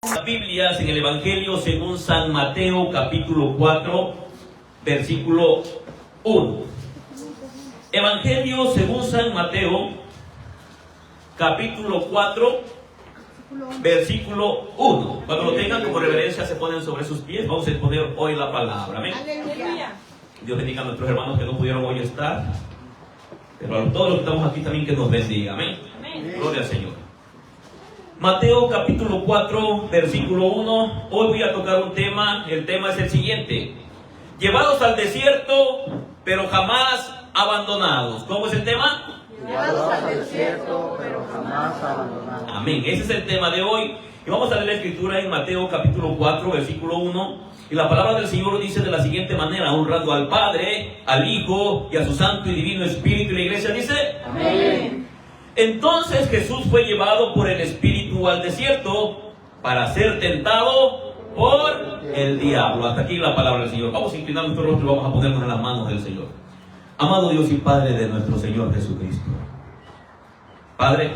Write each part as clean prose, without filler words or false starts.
Las Biblias en el Evangelio según San Mateo, capítulo 4, versículo 1. Evangelio según San Mateo, capítulo 4, versículo 1. Cuando lo tengan como reverencia se ponen sobre sus pies. Vamos a exponer hoy la palabra. Amén. Aleluya. Dios bendiga a nuestros hermanos que no pudieron hoy estar, pero a todos los que estamos aquí también que nos bendiga. Amén. Amén. Gloria al Señor. Mateo capítulo 4, versículo 1. Hoy voy a tocar un tema. El tema es el siguiente: llevados al desierto, pero jamás abandonados. ¿Cómo es el tema? Llevados al desierto, pero jamás abandonados. Amén. Ese es el tema de hoy. Y vamos a leer la escritura en Mateo capítulo 4, versículo 1. Y la palabra del Señor dice de la siguiente manera: honrando al Padre, al Hijo y a su Santo y Divino Espíritu. Y la iglesia dice: Amén. Entonces Jesús fue llevado por el Espíritu al desierto para ser tentado por el diablo. Hasta aquí la palabra del Señor. Vamos a inclinar nuestro rostro y vamos a ponernos en las manos del Señor. Amado Dios y Padre de nuestro Señor Jesucristo, Padre,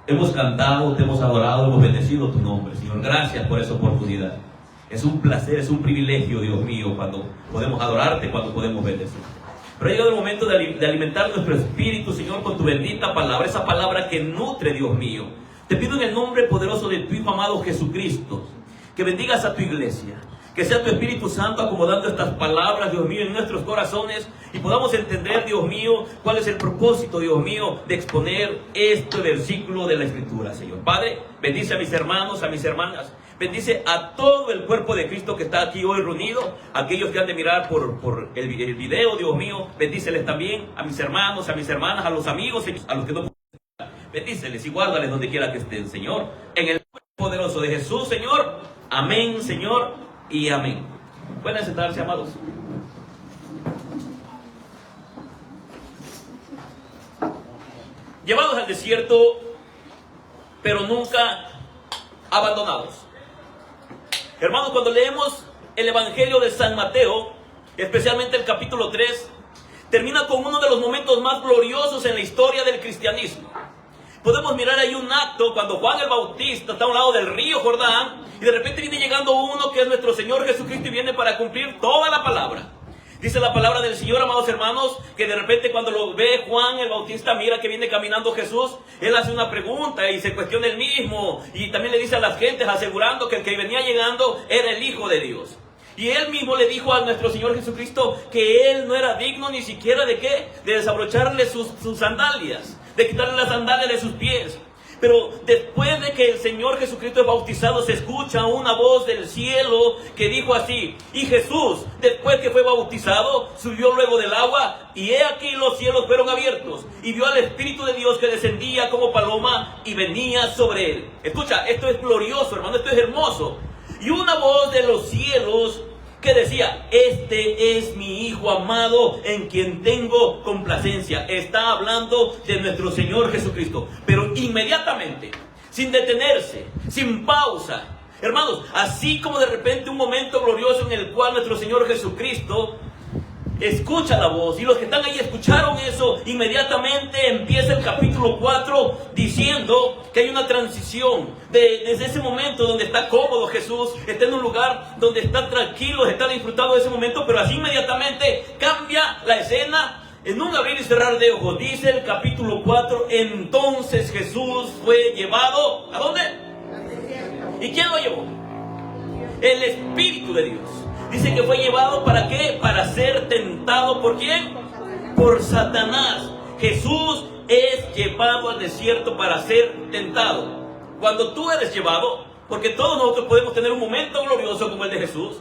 hemos cantado, te hemos adorado, hemos bendecido tu nombre, Señor. Gracias por esa oportunidad. Es un placer, es un privilegio, Dios mío, cuando podemos adorarte, cuando podemos bendecirte. Pero ha llegado el momento de alimentar nuestro espíritu, Señor, con tu bendita palabra, esa palabra que nutre, Dios mío. Te pido en el nombre poderoso de tu Hijo amado Jesucristo, que bendigas a tu iglesia, que sea tu Espíritu Santo acomodando estas palabras, Dios mío, en nuestros corazones, y podamos entender, Dios mío, cuál es el propósito, Dios mío, de exponer este versículo de la Escritura, Señor. Padre, bendice a mis hermanos, a mis hermanas. Bendice a todo el cuerpo de Cristo que está aquí hoy reunido, aquellos que han de mirar por el video, Dios mío. Bendíceles también a mis hermanos, a mis hermanas, a los amigos, a los que no pueden estar. Bendíceles y guárdales donde quiera que estén, Señor. En el nombre poderoso de Jesús, Señor. Amén, Señor, y amén. Pueden sentarse, amados. Llevados al desierto, pero nunca abandonados. Hermanos, cuando leemos el Evangelio de San Mateo, especialmente el capítulo 3, termina con uno de los momentos más gloriosos en la historia del cristianismo. Podemos mirar ahí un acto cuando Juan el Bautista está a un lado del río Jordán y de repente viene llegando uno que es nuestro Señor Jesucristo y viene para cumplir toda la palabra. Dice la palabra del Señor, amados hermanos, que de repente cuando lo ve Juan el Bautista, mira que viene caminando Jesús, él hace una pregunta y se cuestiona él mismo, y también le dice a las gentes, asegurando que el que venía llegando era el Hijo de Dios. Y él mismo le dijo a nuestro Señor Jesucristo que él no era digno ni siquiera de ¿qué? De desabrocharle sus sandalias, de quitarle las sandalias de sus pies. Pero después de que el Señor Jesucristo es bautizado, se escucha una voz del cielo que dijo así: y Jesús, después que fue bautizado, subió luego del agua, y he aquí los cielos fueron abiertos, y vio al Espíritu de Dios que descendía como paloma y venía sobre él. Escucha, esto es glorioso, hermano, esto es hermoso. Y una voz de los cielos que decía: este es mi Hijo amado en quien tengo complacencia. Está hablando de nuestro Señor Jesucristo. Pero inmediatamente, sin detenerse, sin pausa, hermanos, así como de repente un momento glorioso en el cual nuestro Señor Jesucristo escucha la voz, y los que están ahí escucharon eso, inmediatamente empieza el capítulo 4 diciendo que hay una transición desde ese momento donde está cómodo Jesús, está en un lugar donde está tranquilo, está disfrutando de ese momento, pero así inmediatamente cambia la escena en un abrir y cerrar de ojos. Dice el capítulo 4, entonces Jesús fue llevado, ¿a dónde? ¿Y quién lo llevó? El Espíritu de Dios. Dice que fue llevado ¿para qué? Para ser tentado. ¿Por quién? Por Satanás. Jesús es llevado al desierto para ser tentado. Cuando tú eres llevado, porque todos nosotros podemos tener un momento glorioso como el de Jesús.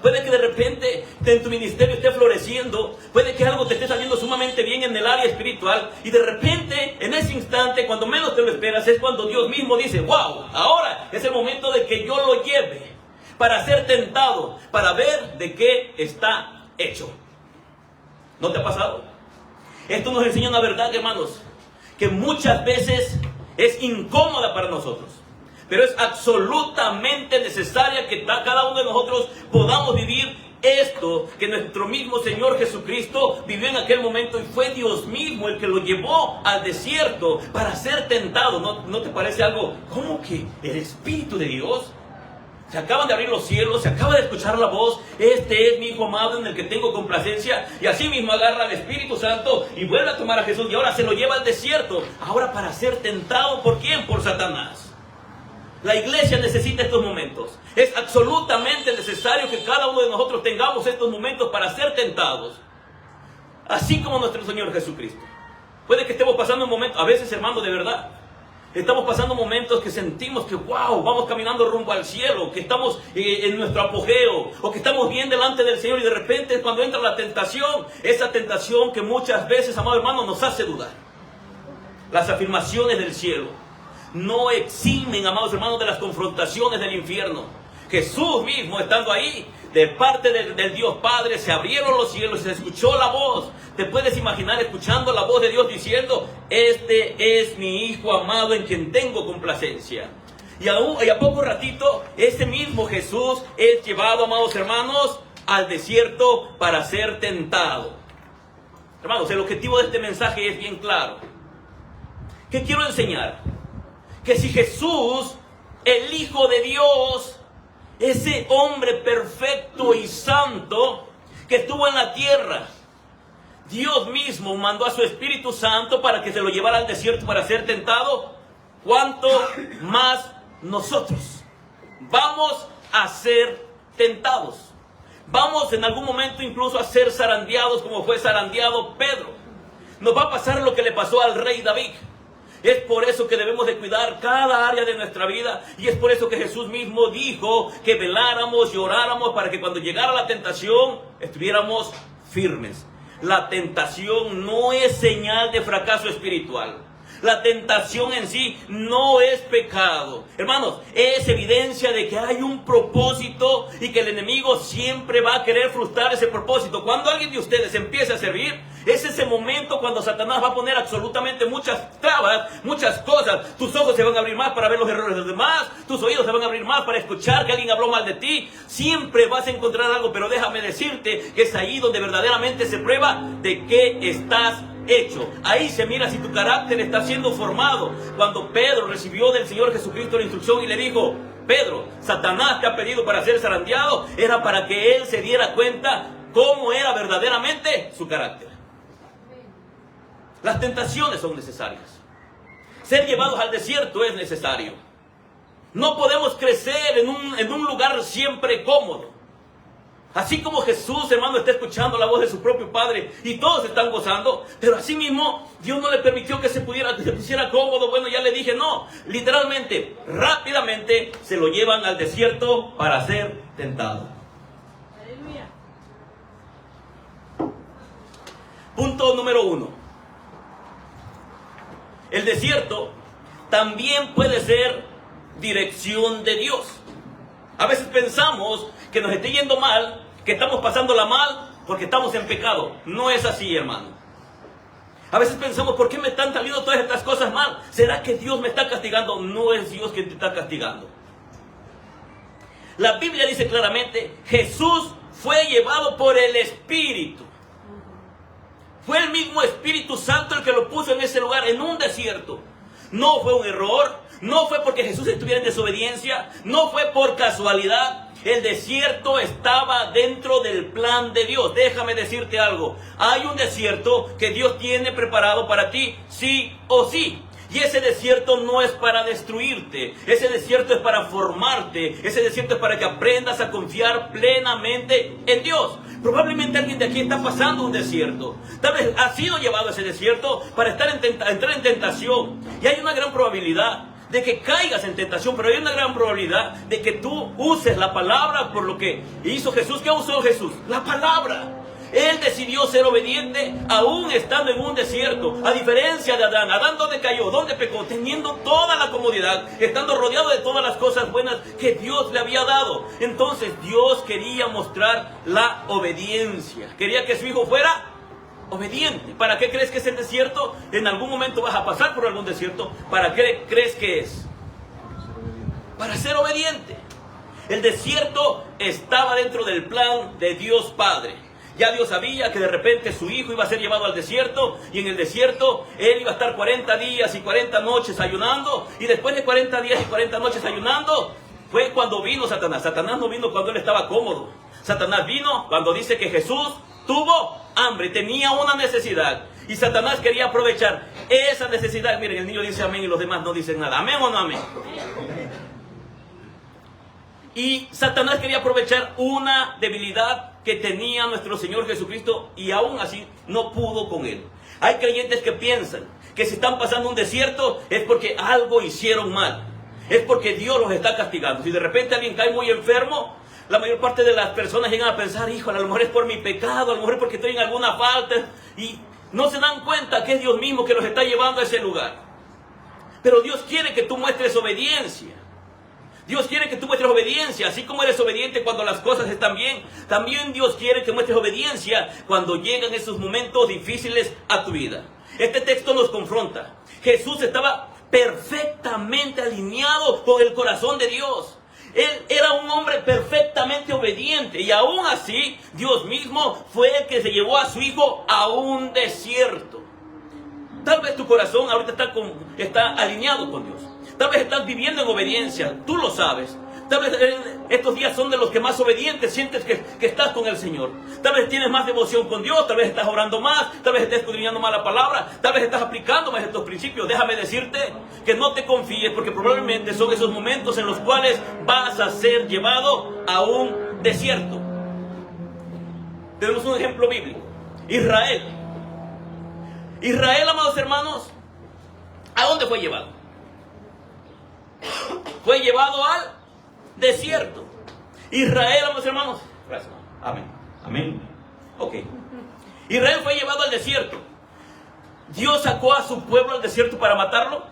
Puede que de repente en tu ministerio esté floreciendo, puede que algo te esté saliendo sumamente bien en el área espiritual, y de repente en ese instante, cuando menos te lo esperas, es cuando Dios mismo dice: wow, ahora es el momento de que yo lo lleve para ser tentado, para ver de qué está hecho. ¿No te ha pasado? Esto nos enseña una verdad, hermanos, que muchas veces es incómoda para nosotros, pero es absolutamente necesaria que cada uno de nosotros podamos vivir esto, que nuestro mismo Señor Jesucristo vivió en aquel momento y fue Dios mismo el que lo llevó al desierto para ser tentado. ¿No te parece algo? ¿Cómo que el Espíritu de Dios? Se acaban de abrir los cielos, se acaba de escuchar la voz, este es mi Hijo amado en el que tengo complacencia, y así mismo agarra al Espíritu Santo y vuelve a tomar a Jesús y ahora se lo lleva al desierto, ahora para ser tentado. ¿Por quién? Por Satanás. La iglesia necesita estos momentos. Es absolutamente necesario que cada uno de nosotros tengamos estos momentos para ser tentados, así como nuestro Señor Jesucristo. Puede que estemos pasando un momento, a veces, hermano, de verdad, estamos pasando momentos que sentimos que wow, vamos caminando rumbo al cielo, que estamos en nuestro apogeo, o que estamos bien delante del Señor, y de repente cuando entra la tentación, esa tentación que muchas veces, amado hermano, nos hace dudar. Las afirmaciones del cielo no eximen, amados hermanos, de las confrontaciones del infierno. Jesús mismo, estando ahí, de parte del Dios Padre, se abrieron los cielos y se escuchó la voz. ¿Te puedes imaginar escuchando la voz de Dios diciendo: este es mi Hijo amado en quien tengo complacencia? Y a poco ratito, ese mismo Jesús es llevado, amados hermanos, al desierto para ser tentado. Hermanos, el objetivo de este mensaje es bien claro. ¿Qué quiero enseñar? Que si Jesús, el Hijo de Dios, ese hombre perfecto y santo que estuvo en la tierra, Dios mismo mandó a su Espíritu Santo para que se lo llevara al desierto para ser tentado, ¿cuánto más nosotros vamos a ser tentados? Vamos en algún momento incluso a ser zarandeados como fue zarandeado Pedro. Nos va a pasar lo que le pasó al rey David. Es por eso que debemos de cuidar cada área de nuestra vida, y es por eso que Jesús mismo dijo que veláramos y oráramos para que cuando llegara la tentación estuviéramos firmes. La tentación no es señal de fracaso espiritual. La tentación en sí no es pecado. Hermanos, es evidencia de que hay un propósito y que el enemigo siempre va a querer frustrar ese propósito. Cuando alguien de ustedes empiece a servir, es ese momento cuando Satanás va a poner absolutamente muchas trabas, muchas cosas. Tus ojos se van a abrir más para ver los errores de los demás, tus oídos se van a abrir más para escuchar que alguien habló mal de ti. Siempre vas a encontrar algo, pero déjame decirte que es ahí donde verdaderamente se prueba de qué estás hecho. Ahí se mira si tu carácter está siendo formado. Cuando Pedro recibió del Señor Jesucristo la instrucción y le dijo: Pedro, Satanás te ha pedido para ser zarandeado, era para que él se diera cuenta cómo era verdaderamente su carácter. Las tentaciones son necesarias. Ser llevados al desierto es necesario. No podemos crecer en un lugar siempre cómodo. Así como Jesús, hermano, está escuchando la voz de su propio Padre y todos están gozando, pero así mismo Dios no le permitió que se pusiera cómodo. Bueno, ya le dije, no, literalmente, rápidamente se lo llevan al desierto para ser tentado. Aleluya. Punto número 1. El desierto también puede ser dirección de Dios. A veces pensamos que nos esté yendo mal, que estamos pasándola mal porque estamos en pecado. No es así, hermano. A veces pensamos: ¿por qué me están saliendo todas estas cosas mal? ¿Será que Dios me está castigando? No es Dios quien te está castigando. La Biblia dice claramente: Jesús fue llevado por el Espíritu. Fue el mismo Espíritu Santo el que lo puso en ese lugar, en un desierto. No fue un error, no fue porque Jesús estuviera en desobediencia, no fue por casualidad. El desierto estaba dentro del plan de Dios. Déjame decirte algo: hay un desierto que Dios tiene preparado para ti, sí o sí. Y ese desierto no es para destruirte, ese desierto es para formarte, ese desierto es para que aprendas a confiar plenamente en Dios. Probablemente alguien de aquí está pasando un desierto. Tal vez ha sido llevado a ese desierto para entrar en tentación. Y hay una gran probabilidad de que caigas en tentación, pero hay una gran probabilidad de que tú uses la palabra por lo que hizo Jesús. ¿Qué usó Jesús? La palabra. Él decidió ser obediente aún estando en un desierto. A diferencia de Adán. Adán, ¿dónde cayó? ¿Dónde pecó? Teniendo toda la comodidad, estando rodeado de todas las cosas buenas que Dios le había dado. Entonces Dios quería mostrar la obediencia. Quería que su hijo fuera obediente. ¿Para qué crees que es el desierto? En algún momento vas a pasar por algún desierto. ¿Para qué crees que es? Para ser obediente. El desierto estaba dentro del plan de Dios Padre. Ya Dios sabía que de repente su hijo iba a ser llevado al desierto, y en el desierto él iba a estar 40 días y 40 noches ayunando, y después de 40 días y 40 noches ayunando, fue cuando vino Satanás. Satanás no vino cuando él estaba cómodo. Satanás vino cuando dice que Jesús tuvo hambre, tenía una necesidad, y Satanás quería aprovechar esa necesidad. Miren, el niño dice amén y los demás no dicen nada. ¿Amén o no amén? Y Satanás quería aprovechar una debilidad que tenía nuestro Señor Jesucristo, y aún así no pudo con él. Hay creyentes que piensan que si están pasando un desierto es porque algo hicieron mal, es porque Dios los está castigando. Si de repente alguien cae muy enfermo, la mayor parte de las personas llegan a pensar, híjole, a lo mejor es por mi pecado, a lo mejor es porque estoy en alguna falta, y no se dan cuenta que es Dios mismo que los está llevando a ese lugar. Pero Dios quiere que tú muestres obediencia. Dios quiere que tú muestres obediencia, así como eres obediente cuando las cosas están bien. También Dios quiere que muestres obediencia cuando llegan esos momentos difíciles a tu vida. Este texto nos confronta. Jesús estaba perfectamente alineado con el corazón de Dios. Él era un hombre perfectamente obediente, y aún así Dios mismo fue el que se llevó a su hijo a un desierto. Tal vez tu corazón ahorita está alineado con Dios. Tal vez estás viviendo en obediencia, tú lo sabes. Tal vez estos días son de los que más obedientes sientes que estás con el Señor. Tal vez tienes más devoción con Dios, tal vez estás orando más, tal vez estás escudriñando más la palabra, tal vez estás aplicando más estos principios. Déjame decirte que no te confíes, porque probablemente son esos momentos en los cuales vas a ser llevado a un desierto. Tenemos un ejemplo bíblico. Israel, amados hermanos, ¿a dónde fue llevado? Fue llevado al desierto. Israel, amados hermanos. Gracias. Amén. Amén. Ok. Israel fue llevado al desierto. ¿Dios sacó a su pueblo al desierto para matarlo?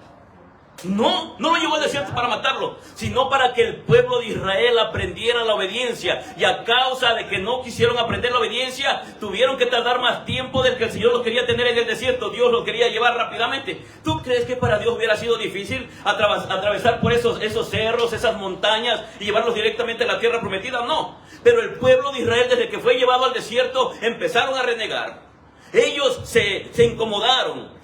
No lo llevó al desierto para matarlo, sino para que el pueblo de Israel aprendiera la obediencia. Y a causa de que no quisieron aprender la obediencia, tuvieron que tardar más tiempo del que el Señor los quería tener en el desierto. Dios los quería llevar rápidamente. ¿Tú crees que para Dios hubiera sido difícil atravesar por esos cerros, esas montañas, y llevarlos directamente a la tierra prometida? No. Pero el pueblo de Israel, desde que fue llevado al desierto, empezaron a renegar. Ellos se incomodaron.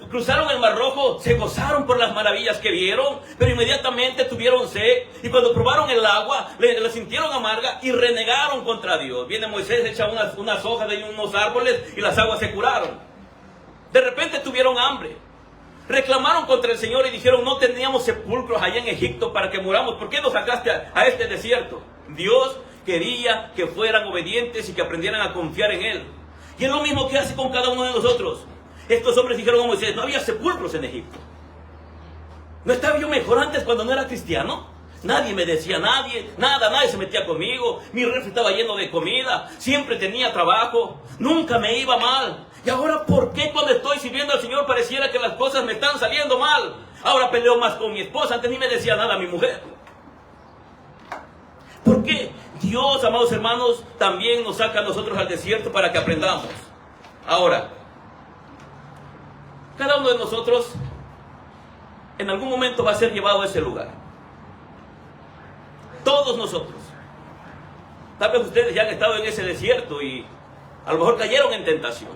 Cruzaron el Mar Rojo, se gozaron por las maravillas que vieron, pero inmediatamente tuvieron sed, y cuando probaron el agua, la sintieron amarga y renegaron contra Dios. Viene Moisés, echa unas hojas de unos árboles y las aguas se curaron. De repente tuvieron hambre, reclamaron contra el Señor y dijeron, no teníamos sepulcros allá en Egipto para que muramos, ¿por qué nos sacaste a este desierto? Dios quería que fueran obedientes y que aprendieran a confiar en Él. Y es lo mismo que hace con cada uno de nosotros. Estos hombres dijeron a Moisés, no había sepulcros en Egipto. ¿No estaba yo mejor antes cuando no era cristiano? Nadie me decía, nadie se metía conmigo. Mi refri estaba lleno de comida, siempre tenía trabajo, nunca me iba mal. Y ahora, ¿por qué cuando estoy sirviendo al Señor pareciera que las cosas me están saliendo mal? Ahora peleo más con mi esposa, antes ni me decía nada mi mujer. ¿Por qué? Dios, amados hermanos, también nos saca a nosotros al desierto para que aprendamos. Ahora, cada uno de nosotros en algún momento va a ser llevado a ese lugar. Todos nosotros. Tal vez ustedes ya han estado en ese desierto y a lo mejor cayeron en tentación.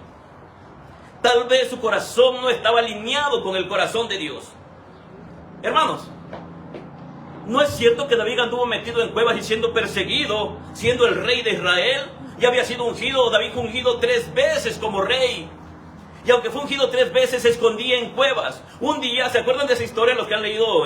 Tal vez su corazón no estaba alineado con el corazón de Dios. Hermanos, ¿no es cierto que David anduvo metido en cuevas y siendo perseguido, siendo el rey de Israel? Ya había sido ungido, David fue ungido 3 veces como rey. Y aunque fue ungido 3 veces, se escondía en cuevas. Un día, ¿se acuerdan de esa historia los que han leído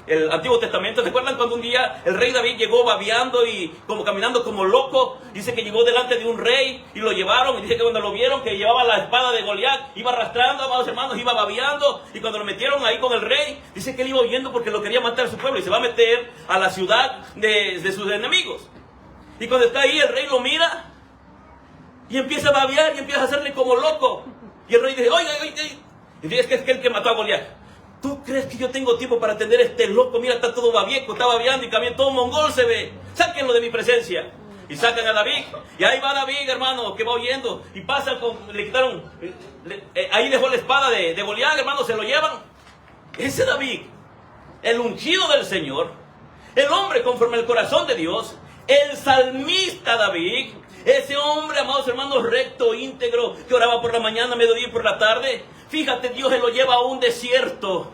el Antiguo Testamento? ¿Se acuerdan cuando un día el rey David llegó babeando y como caminando como loco? Dice que llegó delante de un rey y lo llevaron. Y dice que cuando lo vieron, que llevaba la espada de Goliat, iba arrastrando, amados hermanos, iba babeando. Y cuando lo metieron ahí con el rey, dice que él iba huyendo porque lo quería matar a su pueblo y se va a meter a la ciudad de sus enemigos. Y cuando está ahí, el rey lo mira y empieza a babear y empieza a hacerle como loco. Y el rey dice, oiga, y dice, es que el que mató a Goliat. ¿Tú crees que yo tengo tiempo para atender a este loco? Mira, está todo babieco, está babeando y también todo mongol se ve. Sáquenlo de mi presencia. Y sacan a David. Y ahí va David, hermano, que va huyendo. Y pasa le quitaron, ahí dejó la espada de Goliat, hermano, se lo llevan. Ese David, el ungido del Señor, el hombre conforme al corazón de Dios, el salmista David, Ese hombre, amados hermanos, recto, íntegro, que oraba por la mañana, mediodía y por la tarde. Fíjate, Dios se lo lleva a un desierto.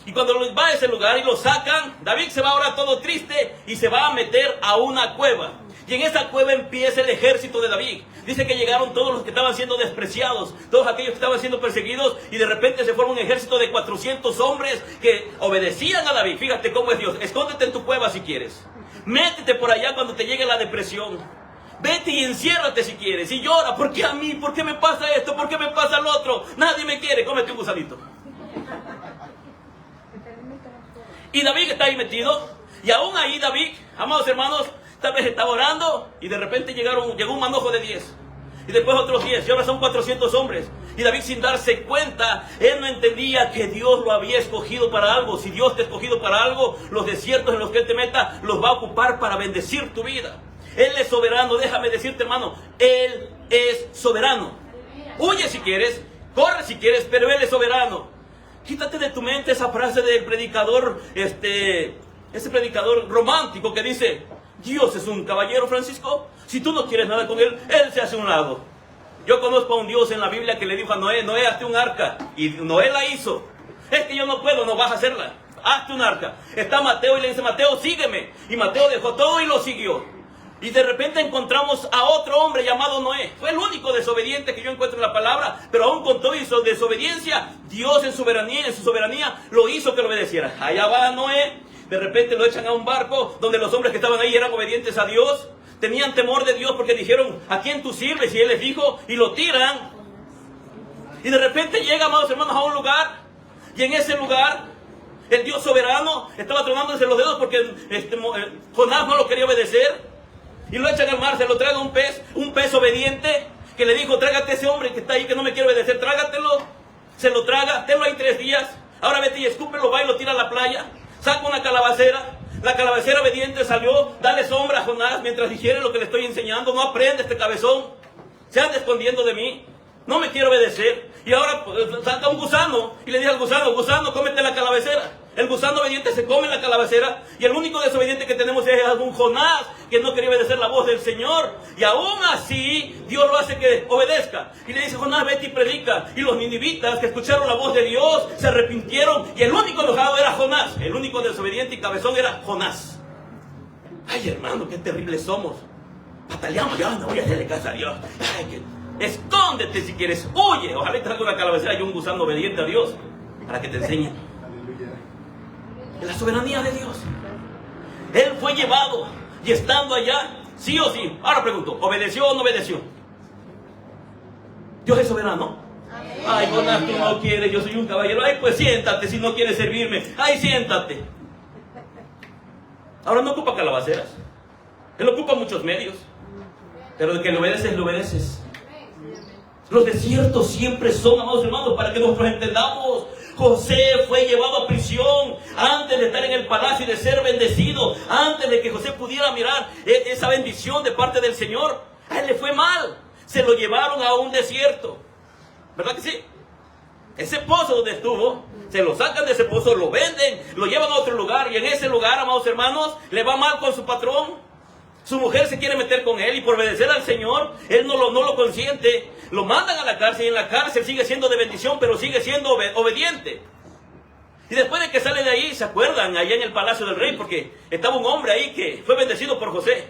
Y cuando va a ese lugar y lo sacan, David se va ahora todo triste y se va a meter a una cueva. Y en esa cueva empieza el ejército de David. Dice que llegaron todos los que estaban siendo despreciados, todos aquellos que estaban siendo perseguidos, y de repente se forma un ejército de 400 hombres que obedecían a David. Fíjate cómo es Dios. Escóndete en tu cueva si quieres. Métete por allá cuando te llegue la depresión. Vete y enciérrate si quieres y llora. ¿Por qué a mí? ¿Por qué me pasa esto? ¿Por qué me pasa lo otro? Nadie me quiere. Cómete un gusanito. Y David está ahí metido. Y aún ahí David, amados hermanos, tal vez estaba orando y de repente llegó un manojo de 10. Y después otros 10. Y ahora son 400 hombres. Y David, sin darse cuenta, él no entendía que Dios lo había escogido para algo. Si Dios te ha escogido para algo, los desiertos en los que Él te meta los va a ocupar para bendecir tu vida. Él es soberano. Déjame decirte, hermano, Él es soberano. Huye si quieres, corre si quieres, pero Él es soberano. Quítate de tu mente esa frase del predicador, ese predicador romántico que dice: Dios es un caballero, Francisco. Si tú no quieres nada con Él, Él se hace a un lado. Yo conozco a un Dios en la Biblia que le dijo a Noé: Noé, hazte un arca. Y Noé la hizo. Es que yo no puedo, no vas a hacerla. Hazte un arca. Está Mateo y le dice: Mateo, sígueme. Y Mateo dejó todo y lo siguió. Y de repente encontramos a otro hombre llamado Noé. Fue el único desobediente que yo encuentro en la palabra, pero aún con toda su desobediencia, Dios en su soberanía, lo hizo que lo obedeciera. Allá va Noé, de repente lo echan a un barco donde los hombres que estaban ahí eran obedientes a Dios, tenían temor de Dios porque dijeron: ¿a quién tú sirves? Y él les dijo, y lo tiran. Y de repente llega, amados hermanos, a un lugar, y en ese lugar el Dios soberano estaba tronándose los dedos porque Jonás no lo quería obedecer. Y lo echan al mar, se lo traga un pez obediente, que le dijo: trágate ese hombre que está ahí, que no me quiere obedecer, trágatelo. Se lo traga, tenlo ahí 3 días. Ahora vete y escúpelo, va y lo tira a la playa. Saca una calabacera. La calabacera obediente salió, dale sombra a Jonás mientras digiere lo que le estoy enseñando. No aprende este cabezón. Se anda escondiendo de mí. No me quiere obedecer. Y ahora saca un gusano y le dice al gusano: gusano, cómete la calabacera. El gusano obediente se come la calabacera. Y el único desobediente que tenemos es un Jonás, que no quería obedecer la voz del Señor. Y aún así Dios lo hace que obedezca. Y le dice: Jonás, vete y predica. Y los ninivitas que escucharon la voz de Dios se arrepintieron. Y el único enojado era Jonás. El único desobediente y cabezón era Jonás. Ay, hermano, qué terribles somos. Bataleamos: yo no voy a hacerle caso a Dios. Ay, escóndete si quieres, huye. Ojalá te traiga una calabacera y un gusano obediente a Dios para que te enseñe la soberanía de Dios. Él fue llevado y estando allá, sí o sí. Ahora pregunto: ¿obedeció o no obedeció? Dios es soberano. Ay, Jonás, tú no quieres, yo soy un caballero. Ay, pues siéntate si no quieres servirme. Ay, siéntate. Ahora no ocupa calabaceras. Él ocupa muchos medios. Pero de que le obedeces, le obedeces. Los desiertos siempre son, amados hermanos, para que nos entendamos. José fue llevado a prisión antes de estar en el palacio y de ser bendecido. Antes de que José pudiera mirar esa bendición de parte del Señor, a él le fue mal. Se lo llevaron a un desierto. ¿Verdad que sí? Ese pozo donde estuvo, se lo sacan de ese pozo, lo venden, lo llevan a otro lugar. Y en ese lugar, amados hermanos, le va mal con su patrón. Su mujer se quiere meter con él y por obedecer al Señor, él no lo consiente. Lo mandan a la cárcel y en la cárcel sigue siendo de bendición, pero sigue siendo obediente. Y después de que sale de ahí, ¿se acuerdan? Allá en el palacio del rey, porque estaba un hombre ahí que fue bendecido por José.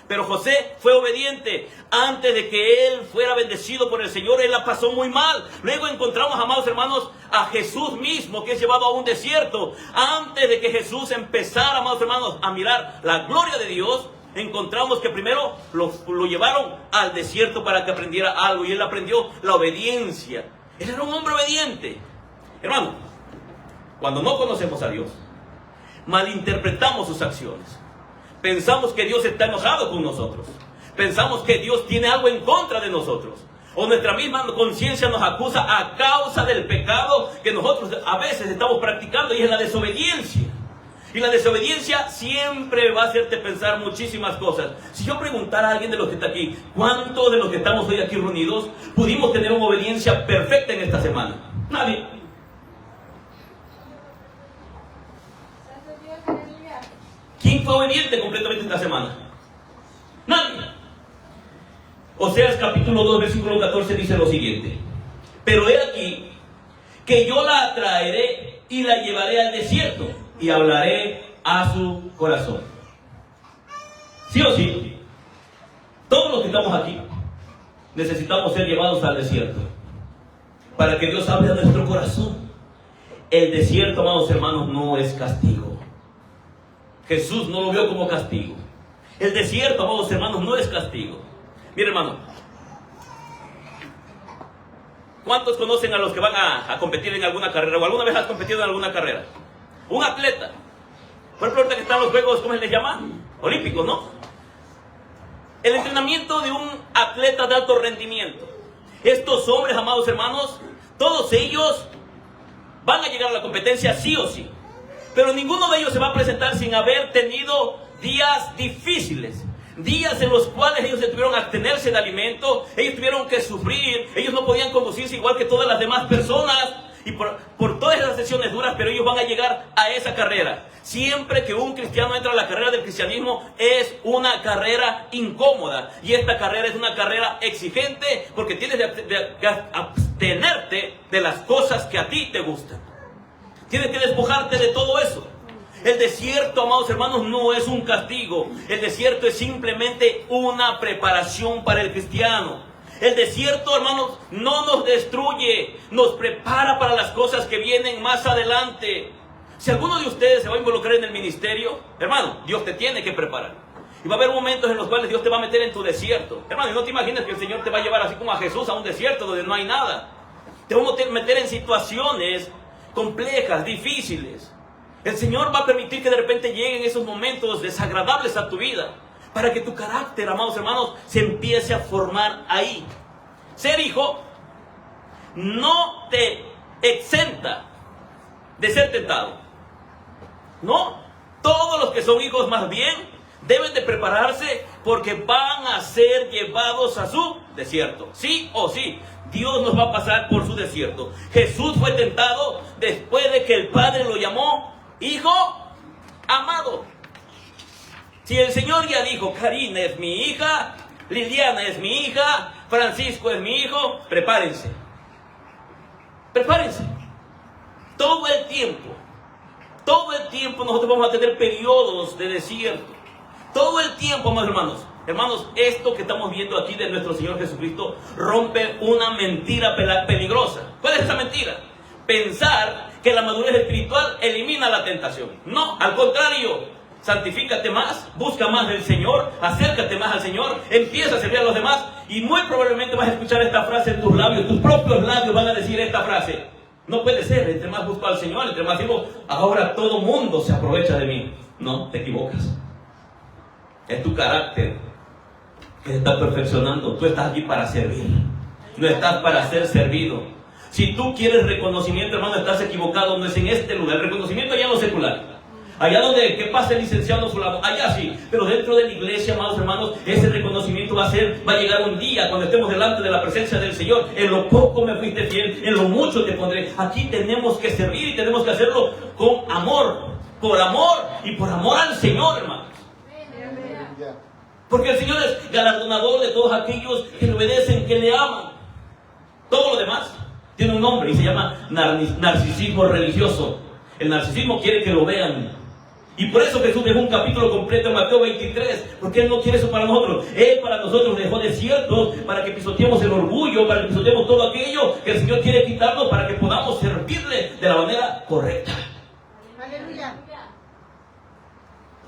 Pero José fue obediente. Antes de que él fuera bendecido por el Señor, él la pasó muy mal. Luego encontramos, amados hermanos, a Jesús mismo, que es llevado a un desierto. Antes de que Jesús empezara, amados hermanos, a mirar la gloria de Dios, encontramos que primero lo llevaron al desierto para que aprendiera algo. Y él aprendió la obediencia. Él era un hombre obediente. Hermano, cuando no conocemos a Dios, malinterpretamos sus acciones. Pensamos que Dios está enojado con nosotros. Pensamos que Dios tiene algo en contra de nosotros. O nuestra misma conciencia nos acusa a causa del pecado que nosotros a veces estamos practicando, y es la desobediencia. Y la desobediencia siempre va a hacerte pensar muchísimas cosas. Si yo preguntara a alguien de los que está aquí, ¿cuántos de los que estamos hoy aquí reunidos pudimos tener una obediencia perfecta en esta semana? Nadie. ¿Quién fue obediente completamente esta semana? Nadie. Oseas capítulo 2, versículo 14 dice lo siguiente: pero he aquí que yo la atraeré y la llevaré al desierto y hablaré a su corazón. Sí o sí, todos los que estamos aquí necesitamos ser llevados al desierto para que Dios hable a nuestro corazón. El desierto, amados hermanos, no es castigo. Jesús no lo vio como castigo. El desierto, amados hermanos, no es castigo. Mire, hermano, ¿cuántos conocen a los que van a competir en alguna carrera? ¿O alguna vez has competido en alguna carrera? Un atleta. Por ejemplo, ahorita que están los Juegos, ¿cómo se les llama? Olímpicos, ¿no? El entrenamiento de un atleta de alto rendimiento. Estos hombres, amados hermanos, todos ellos van a llegar a la competencia sí o sí. Pero ninguno de ellos se va a presentar sin haber tenido días difíciles. Días en los cuales ellos tuvieron que abstenerse de alimento, ellos tuvieron que sufrir, ellos no podían conducirse igual que todas las demás personas. Y por todas esas sesiones duras, pero ellos van a llegar a esa carrera. Siempre que un cristiano entra a la carrera del cristianismo, es una carrera incómoda. Y esta carrera es una carrera exigente, porque tienes que abstenerte de las cosas que a ti te gustan. Tienes que despojarte de todo eso. El desierto, amados hermanos, no es un castigo. El desierto es simplemente una preparación para el cristiano. El desierto, hermanos, no nos destruye, nos prepara para las cosas que vienen más adelante. Si alguno de ustedes se va a involucrar en el ministerio, hermano, Dios te tiene que preparar. Y va a haber momentos en los cuales Dios te va a meter en tu desierto. Hermano, y no te imaginas que el Señor te va a llevar así como a Jesús a un desierto donde no hay nada. Te va a meter en situaciones complejas, difíciles. El Señor va a permitir que de repente lleguen esos momentos desagradables a tu vida, para que tu carácter, amados hermanos, se empiece a formar ahí. Ser hijo no te exenta de ser tentado. No, todos los que son hijos más bien deben de prepararse, porque van a ser llevados a su desierto. Sí o sí, Dios nos va a pasar por su desierto. Jesús fue tentado después de que el Padre lo llamó hijo amado. Si el Señor ya dijo, Karina es mi hija, Liliana es mi hija, Francisco es mi hijo, prepárense. Prepárense. Todo el tiempo nosotros vamos a tener periodos de desierto. Todo el tiempo, amados hermanos. Hermanos, esto que estamos viendo aquí de nuestro Señor Jesucristo rompe una mentira peligrosa. ¿Cuál es esa mentira? Pensar que la madurez espiritual elimina la tentación. No, al contrario. Santifícate más, busca más del Señor, acércate más al Señor, empieza a servir a los demás, y muy probablemente vas a escuchar esta frase en tus labios. Tus propios labios van a decir esta frase: no puede ser, entre más busco al Señor, entre más sirvo, ahora todo mundo se aprovecha de mí. No, te equivocas. Es tu carácter que se está perfeccionando. Tú estás aquí para servir, no estás para ser servido. Si tú quieres reconocimiento, hermano, estás equivocado. No es en este lugar. El reconocimiento allá en lo secular, allá donde que pase el licenciado su lado, allá sí. Pero dentro de la iglesia, amados hermanos, ese reconocimiento va a llegar un día cuando estemos delante de la presencia del Señor. En lo poco me fuiste fiel, en lo mucho te pondré. Aquí tenemos que servir y tenemos que hacerlo con amor, por amor y por amor al Señor, hermanos. Porque el Señor es galardonador de todos aquellos que le obedecen, que le aman. Todo lo demás tiene un nombre y se llama narcisismo religioso. El narcisismo quiere que lo vean. Y por eso Jesús dejó un capítulo completo en Mateo 23, porque Él no quiere eso para nosotros. Él para nosotros dejó desiertos para que pisoteemos el orgullo, para que pisoteemos todo aquello que el Señor quiere quitarnos, para que podamos servirle de la manera correcta. Aleluya.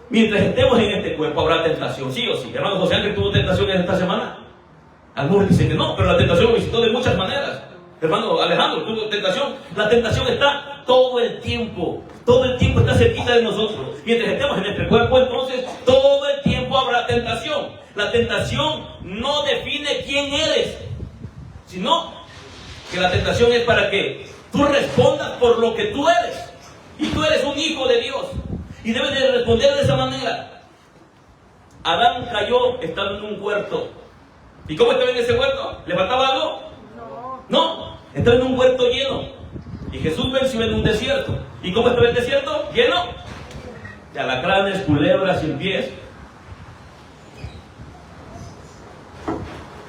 Mientras estemos en este cuerpo habrá tentación, sí o sí. Hermano José Ángel tuvo tentación en esta semana. Algunos dicen que no, pero la tentación lo visitó de muchas maneras. Hermano Alejandro tuvo tentación. La tentación está todo el tiempo está cerquita de nosotros. Mientras estemos en este cuerpo, entonces todo el tiempo habrá tentación. La tentación no define quién eres, sino que la tentación es para que tú respondas por lo que tú eres. Y tú eres un hijo de Dios y debes de responder de esa manera. Adán cayó estando en un huerto. ¿Y cómo estaba en ese huerto? ¿Le faltaba algo? No, estaba en un huerto lleno. Y Jesús venció en un desierto. ¿Y cómo estaba el desierto? Lleno de alacranes, culebras, sin pies.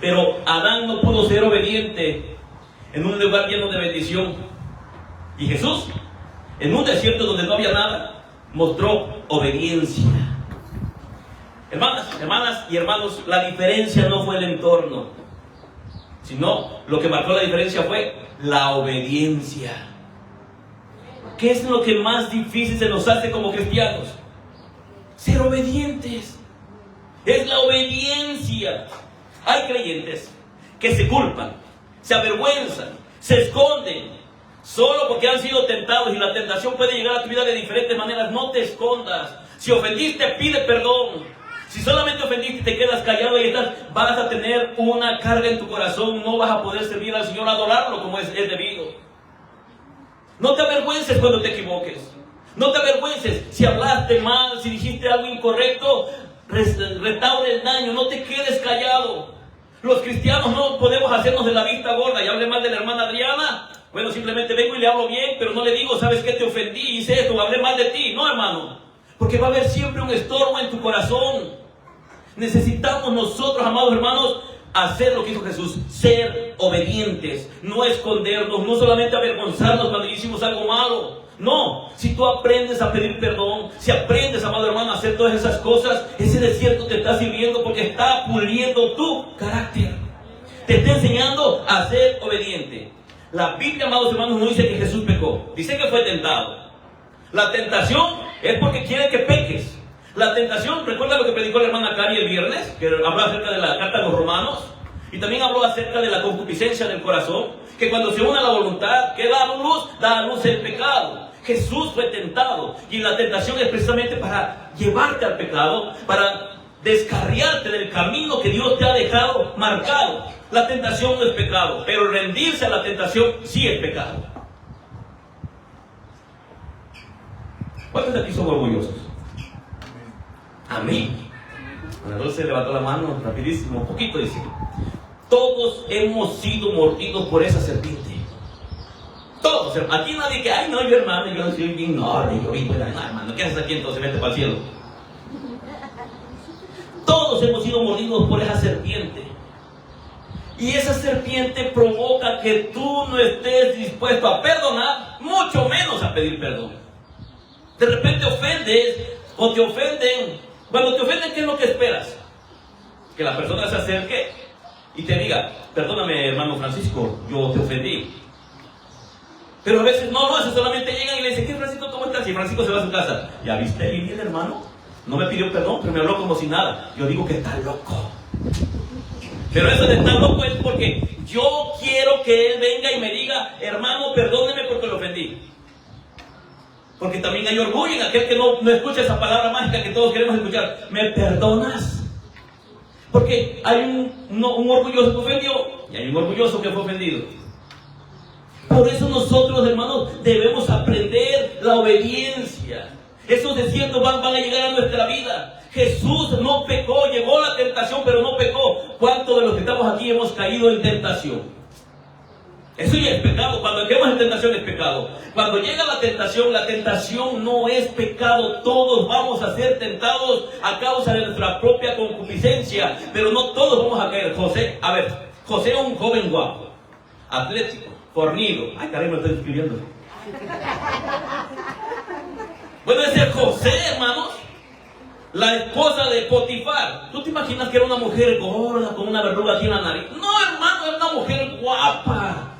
Pero Adán no pudo ser obediente en un lugar lleno de bendición. Y Jesús, en un desierto donde no había nada, mostró obediencia. Hermanas y hermanos, la diferencia no fue el entorno, sino lo que marcó la diferencia fue la obediencia. ¿Qué es lo que más difícil se nos hace como cristianos? Ser obedientes. Es la obediencia. Hay creyentes que se culpan, se avergüenzan, se esconden, solo porque han sido tentados, y la tentación puede llegar a tu vida de diferentes maneras. No te escondas. Si ofendiste, pide perdón. Si solamente ofendiste y te quedas callado y vas a tener una carga en tu corazón. No vas a poder servir al Señor, adorarlo como es debido. No te avergüences cuando te equivoques. No te avergüences si hablaste mal, si dijiste algo incorrecto. Restaura el daño, no te quedes callado. Los cristianos no podemos hacernos de la vista gorda. Y hable mal de la hermana Adriana. Bueno, simplemente vengo y le hablo bien, pero no le digo, ¿sabes qué? Te ofendí, hice esto, hablé mal de ti. No, hermano. Porque va a haber siempre un estorbo en tu corazón. Necesitamos nosotros, amados hermanos, hacer lo que hizo Jesús. Ser obedientes. No escondernos, no solamente avergonzarnos cuando hicimos algo malo. No, si tú aprendes a pedir perdón, si aprendes, amado hermano, a hacer todas esas cosas, ese desierto te está sirviendo porque está puliendo tu carácter. Te está enseñando a ser obediente. La Biblia, amados hermanos, no dice que Jesús pecó. Dice que fue tentado. La tentación es porque quiere que peques. La tentación, recuerda lo que predicó la hermana Cari el viernes, que habló acerca de la carta a los romanos, y también habló acerca de la concupiscencia del corazón, que cuando se une a la voluntad, que da a luz el pecado. Jesús fue tentado, y la tentación es precisamente para llevarte al pecado, para descarriarte del camino que Dios te ha dejado marcado. La tentación no es pecado, pero rendirse a la tentación sí es pecado. ¿Cuántos de aquí son orgullosos? Amén. Ana Dulce levantó la mano rapidísimo, un poquito dice. Todos hemos sido mordidos por esa serpiente. Todos, aquí nadie que, ay no, yo hermano, yo soy bien nórdico, hermano, ¿qué haces aquí entonces? Vete para el cielo. Todos hemos sido mordidos por esa serpiente. Y esa serpiente provoca que tú no estés dispuesto a perdonar, mucho menos a pedir perdón. De repente ofendes o te ofenden. Cuando te ofenden, ¿qué es lo que esperas? Que la persona se acerque y te diga, perdóname hermano Francisco, yo te ofendí. Pero a veces no, eso solamente llegan y le dicen, ¿qué Francisco, cómo estás? Y Francisco se va a su casa. ¿Ya viste bien el hermano? No me pidió perdón, pero me habló como si nada. Yo digo que está loco. Pero eso de estar loco es porque yo quiero que él venga y me diga, hermano, perdóneme porque lo ofendí. Porque también hay orgullo en aquel que no escucha esa palabra mágica que todos queremos escuchar. ¿Me perdonas? Porque hay un orgulloso que ofendió y hay un orgulloso que fue ofendido. Por eso nosotros, hermanos, debemos aprender la obediencia. Esos desiertos van a llegar a nuestra vida. Jesús no pecó, llegó la tentación, pero no pecó. ¿Cuántos de los que estamos aquí hemos caído en tentación? Eso ya es pecado. Cuando caemos en tentación es pecado. Cuando llega la tentación no es pecado. Todos vamos a ser tentados a causa de nuestra propia concupiscencia, pero no todos vamos a caer. José es un joven guapo, atlético, fornido. Ay, caray, me estoy escribiendo. Bueno, ese José, hermanos, la esposa de Potifar. ¿Tú te imaginas que era una mujer gorda con una verruga aquí en la nariz? No, hermano, era una mujer guapa.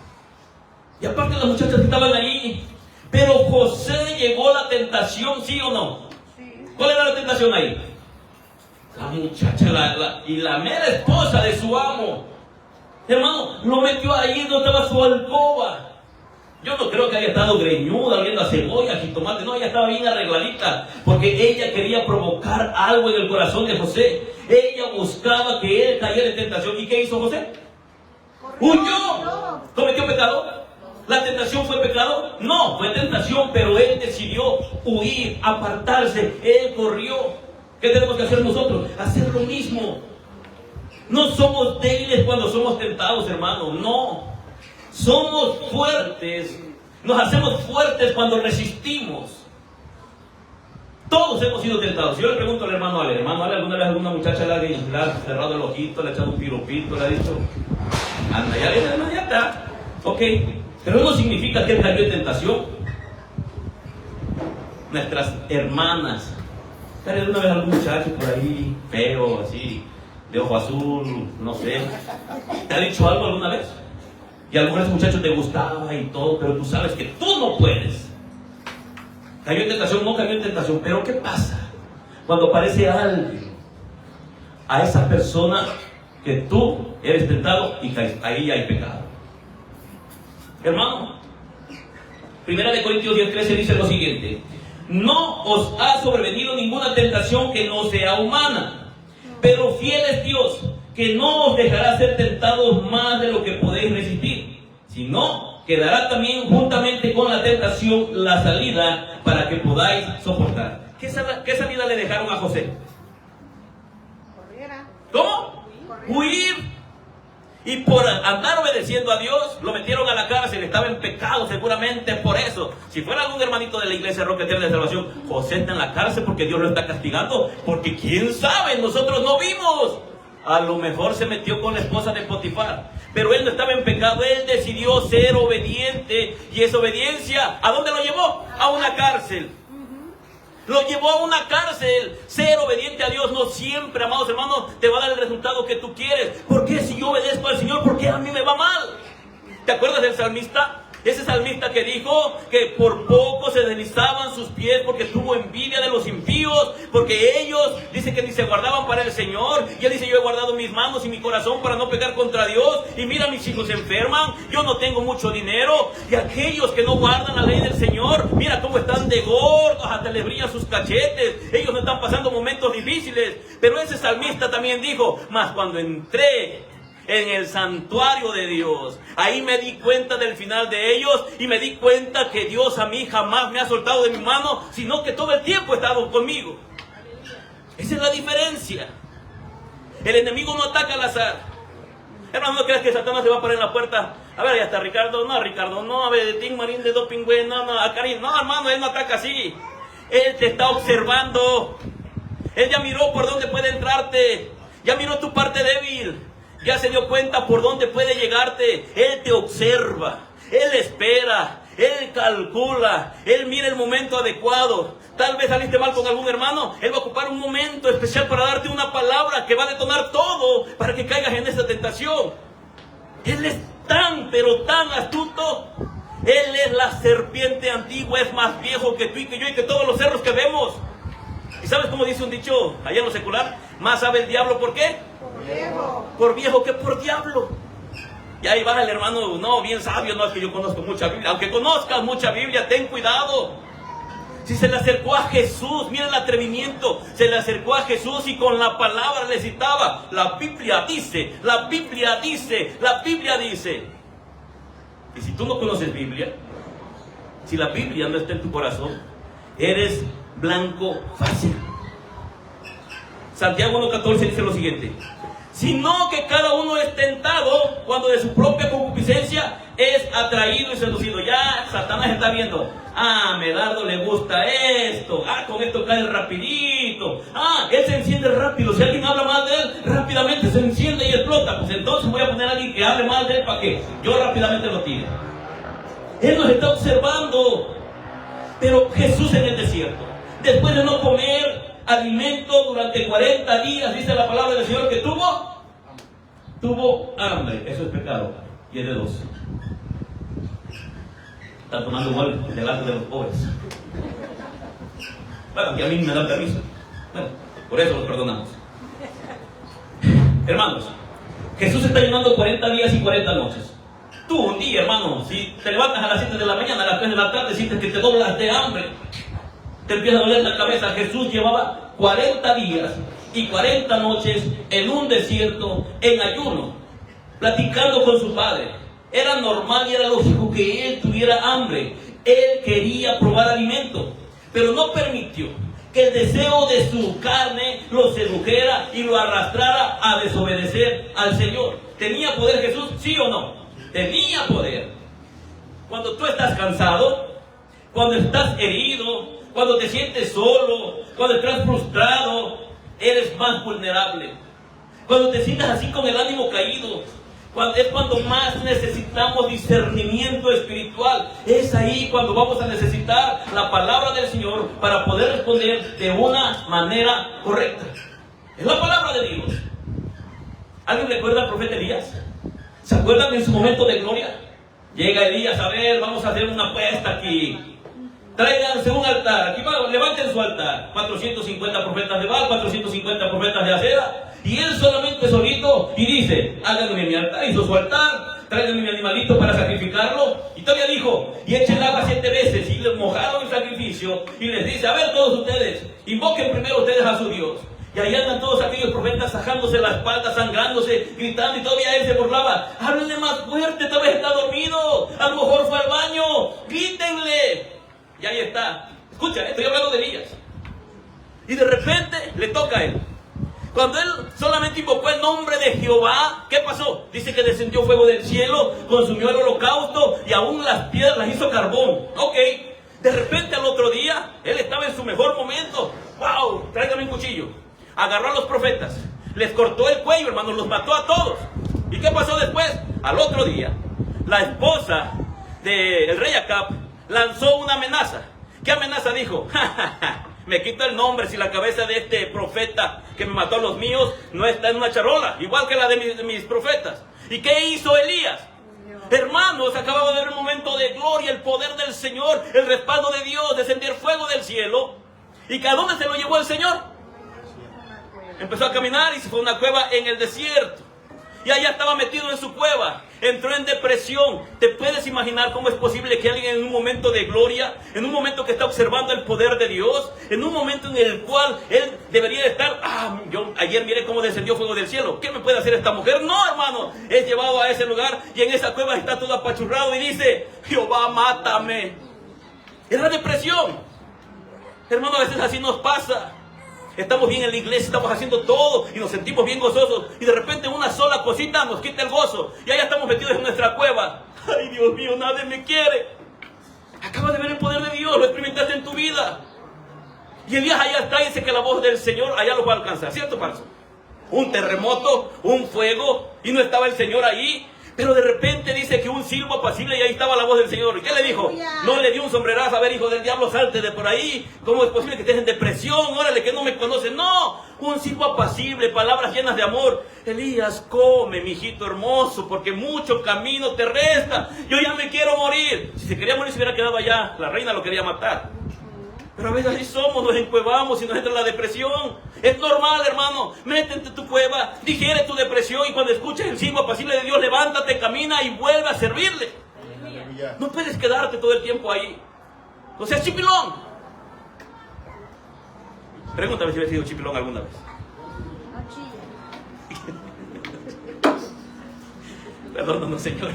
Y aparte las muchachas que estaban ahí. Pero José llegó a la tentación, ¿sí o no? Sí. ¿Cuál era la tentación ahí? La muchacha y la mera esposa de su amo. Hermano, lo metió ahí donde estaba su alcoba. Yo no creo que haya estado greñuda, viendo a cebolla, jitomate. No, ella estaba bien arregladita. Porque ella quería provocar algo en el corazón de José. Ella buscaba que él cayera en tentación. ¿Y qué hizo José? ¡Huyó! ¿Cometió pecado? ¿La tentación fue pecado? No, fue tentación, pero él decidió huir, apartarse. Él corrió. ¿Qué tenemos que hacer nosotros? Hacer lo mismo. No somos débiles cuando somos tentados, hermano. No. Somos fuertes. Nos hacemos fuertes cuando resistimos. Todos hemos sido tentados. Yo le pregunto al hermano Ale, ¿alguna vez alguna muchacha le ha cerrado el ojito, le ha echado un piropito, le ha dicho, anda, ya está? Ok, pero no significa que él cayó en tentación. Nuestras hermanas, ¿hay alguna vez algún muchacho por ahí, feo, así, de ojo azul, no sé, te ha dicho algo alguna vez? Y a lo mejor ese muchacho te gustaba y todo, pero tú sabes que tú no puedes. ¿Cayó en tentación? No cayó en tentación. Pero ¿qué pasa cuando aparece alguien, a esa persona que tú eres tentado y caes? Ahí hay pecado. Hermano, 1 Corintios 10:13 dice lo siguiente: no os ha sobrevenido ninguna tentación que no sea humana, pero fiel es Dios, que no os dejará ser tentados más de lo que podéis resistir, sino que dará también juntamente con la tentación la salida para que podáis soportar. ¿Qué salida le dejaron a José? ¿Cómo? Huir. Y por andar obedeciendo a Dios, lo metieron a la cárcel. Estaba en pecado seguramente por eso. Si fuera algún hermanito de la iglesia Roca Eterna de Salvación, José está en la cárcel porque Dios lo está castigando. Porque quién sabe, nosotros no vimos. A lo mejor se metió con la esposa de Potifar. Pero él no estaba en pecado, él decidió ser obediente. Y esa obediencia, ¿a dónde lo llevó? A una cárcel. Lo llevó a una cárcel. Ser obediente a Dios no siempre, amados hermanos, te va a dar el resultado que tú quieres. ¿Por qué si yo obedezco al Señor, por qué a mí me va mal? ¿Te acuerdas del salmista? Ese salmista que dijo que por poco se deslizaban sus pies porque tuvo envidia de los impíos, porque ellos, dice que ni se guardaban para el Señor. Y él dice, yo he guardado mis manos y mi corazón para no pecar contra Dios. Y mira, mis hijos se enferman, yo no tengo mucho dinero. Y aquellos que no guardan la ley del Señor, mira cómo están de gordos, hasta les brillan sus cachetes. Ellos no están pasando momentos difíciles. Pero ese salmista también dijo, mas cuando entré en el santuario de Dios, ahí me di cuenta del final de ellos y me di cuenta que Dios a mí jamás me ha soltado de mi mano, sino que todo el tiempo ha estado conmigo. Esa es la diferencia. El enemigo no ataca al azar. Hermano, no creas que Satanás se va a poner en la puerta. A ver, ya está Ricardo, no, a ver, de Tim Marín de Doping, güey, no, a Karim, no, hermano, él no ataca así. Él te está observando. Él ya miró por dónde puede entrarte, ya miró tu parte débil. Ya se dio cuenta por dónde puede llegarte. Él te observa, Él espera, Él calcula, Él mira el momento adecuado. Tal vez saliste mal con algún hermano, Él va a ocupar un momento especial para darte una palabra que va a detonar todo para que caigas en esa tentación. Él es tan, pero tan astuto. Él es la serpiente antigua, es más viejo que tú y que yo y que todos los cerros que vemos. ¿Y sabes cómo dice un dicho allá en lo secular? Más sabe el diablo, ¿por qué? Por viejo que por diablo. Y ahí va el hermano, no, bien sabio, no es que yo conozco mucha Biblia. Aunque conozcas mucha Biblia, ten cuidado. Si se le acercó a Jesús, mira el atrevimiento, se le acercó a Jesús y con la palabra le citaba, la Biblia dice, la Biblia dice, la Biblia dice. Y si tú no conoces Biblia, si la Biblia no está en tu corazón, eres blanco fácil. Santiago 1:14 dice lo siguiente: sino que cada uno es tentado cuando de su propia concupiscencia es atraído y seducido. Ya Satanás está viendo, Medardo le gusta esto, con esto cae rapidito, él se enciende rápido, si alguien habla mal de él, rápidamente se enciende y explota. Pues entonces voy a poner a alguien que hable mal de él para que yo rápidamente lo tire. Él nos está observando. Pero Jesús en el desierto, después de no comer alimento durante 40 días, dice la palabra del Señor que tuvo hambre. Eso es pecado, y es de 12. Está tomando igual delante de los pobres. Bueno, que a mí me dan permiso. Bueno, por eso los perdonamos. Hermanos, Jesús está ayunando 40 días y 40 noches. Tú un día, hermano, si te levantas a las 7 de la mañana, a las 3 de la tarde, sientes que te doblas de hambre, te empieza a doler la cabeza. Jesús llevaba 40 días y 40 noches en un desierto, en ayuno, platicando con su padre. Era normal y era lógico que él tuviera hambre. Él quería probar alimento, pero no permitió que el deseo de su carne lo sedujera y lo arrastrara a desobedecer al Señor. ¿Tenía poder Jesús? ¿Sí o no? Tenía poder. Cuando tú estás cansado, cuando estás herido, cuando te sientes solo, cuando estás frustrado, eres más vulnerable. Cuando te sientas así con el ánimo caído, es cuando más necesitamos discernimiento espiritual. Es ahí cuando vamos a necesitar la palabra del Señor para poder responder de una manera correcta. Es la palabra de Dios. ¿Alguien recuerda al profeta Elías? ¿Se acuerdan en su momento de gloria? Llega Elías, a ver, vamos a hacer una apuesta aquí. Tráiganse un altar, aquí levanten su altar. 450 profetas de Baal, 450 profetas de Acera. Y él solamente solito, y dice, háganme mi altar. Hizo su altar, tráiganme mi animalito para sacrificarlo. Y todavía dijo, y echen agua 7 veces. Y les mojaron el sacrificio. Y les dice, a ver todos ustedes, invoquen primero ustedes a su Dios. Y ahí andan todos aquellos profetas sajándose la espalda, sangrándose, gritando, y todavía él se burlaba. Háblenle más fuerte, tal vez está dormido, a lo mejor fue al baño, grítenle. Y ahí está. Escucha, estoy hablando de Elías. Y de repente le toca a él. Cuando él solamente invocó el nombre de Jehová, ¿qué pasó? Dice que descendió fuego del cielo, consumió el holocausto y aún las piedras las hizo carbón. Ok. De repente al otro día, él estaba en su mejor momento. ¡Wow! Tráigame un cuchillo. Agarró a los profetas, les cortó el cuello, hermanos, los mató a todos. ¿Y qué pasó después? Al otro día, la esposa del rey Acab lanzó una amenaza. ¿Qué amenaza dijo? ¡Ja, ja, ja! Me quito el nombre si la cabeza de este profeta que me mató a los míos no está en una charola, igual que la de mis profetas. ¿Y qué hizo Elías? Hermanos, acababa de ver un momento de gloria, el poder del Señor, el respaldo de Dios, descender fuego del cielo. ¿Y a dónde se lo llevó el Señor? Empezó a caminar y se fue a una cueva en el desierto. Y allá estaba metido en su cueva. Entró en depresión. ¿Te puedes imaginar cómo es posible que alguien en un momento de gloria, en un momento que está observando el poder de Dios, en un momento en el cual él debería estar, yo ayer miré cómo descendió fuego del cielo, ¿qué me puede hacer esta mujer? No, hermano, es llevado a ese lugar y en esa cueva está todo apachurrado y dice, Jehová, mátame. Es la depresión. Hermano, a veces así nos pasa. Estamos bien en la iglesia, estamos haciendo todo y nos sentimos bien gozosos. Y de repente una sola cosita nos quita el gozo. Y allá estamos metidos en nuestra cueva. Ay, Dios mío, nadie me quiere. Acabas de ver el poder de Dios, lo experimentaste en tu vida. Y Elías allá está y dice que la voz del Señor allá lo va a alcanzar. ¿Cierto o falso? Un terremoto, un fuego, y no estaba el Señor ahí. Pero de repente dice que un silbo apacible y ahí estaba la voz del Señor. ¿Y qué le dijo? No le dio un sombrerazo, a ver, hijo del diablo, salte de por ahí. ¿Cómo es posible que estés en depresión? Órale, que no me conoces. No, un silbo apacible, palabras llenas de amor. Elías, come, mijito hermoso, porque mucho camino te resta. Yo ya me quiero morir. Si se quería morir, se hubiera quedado allá. La reina lo quería matar. Pero a veces así somos, nos encuevamos y nos entra la depresión. Es normal, hermano. Métete en tu cueva, digiere tu depresión y cuando escuches el silbo apacible de Dios, levántate, camina y vuelve a servirle. Aleluya. No puedes quedarte todo el tiempo ahí. No seas chipilón. Pregúntame si he sido chipilón alguna vez. Perdónanos, Señor.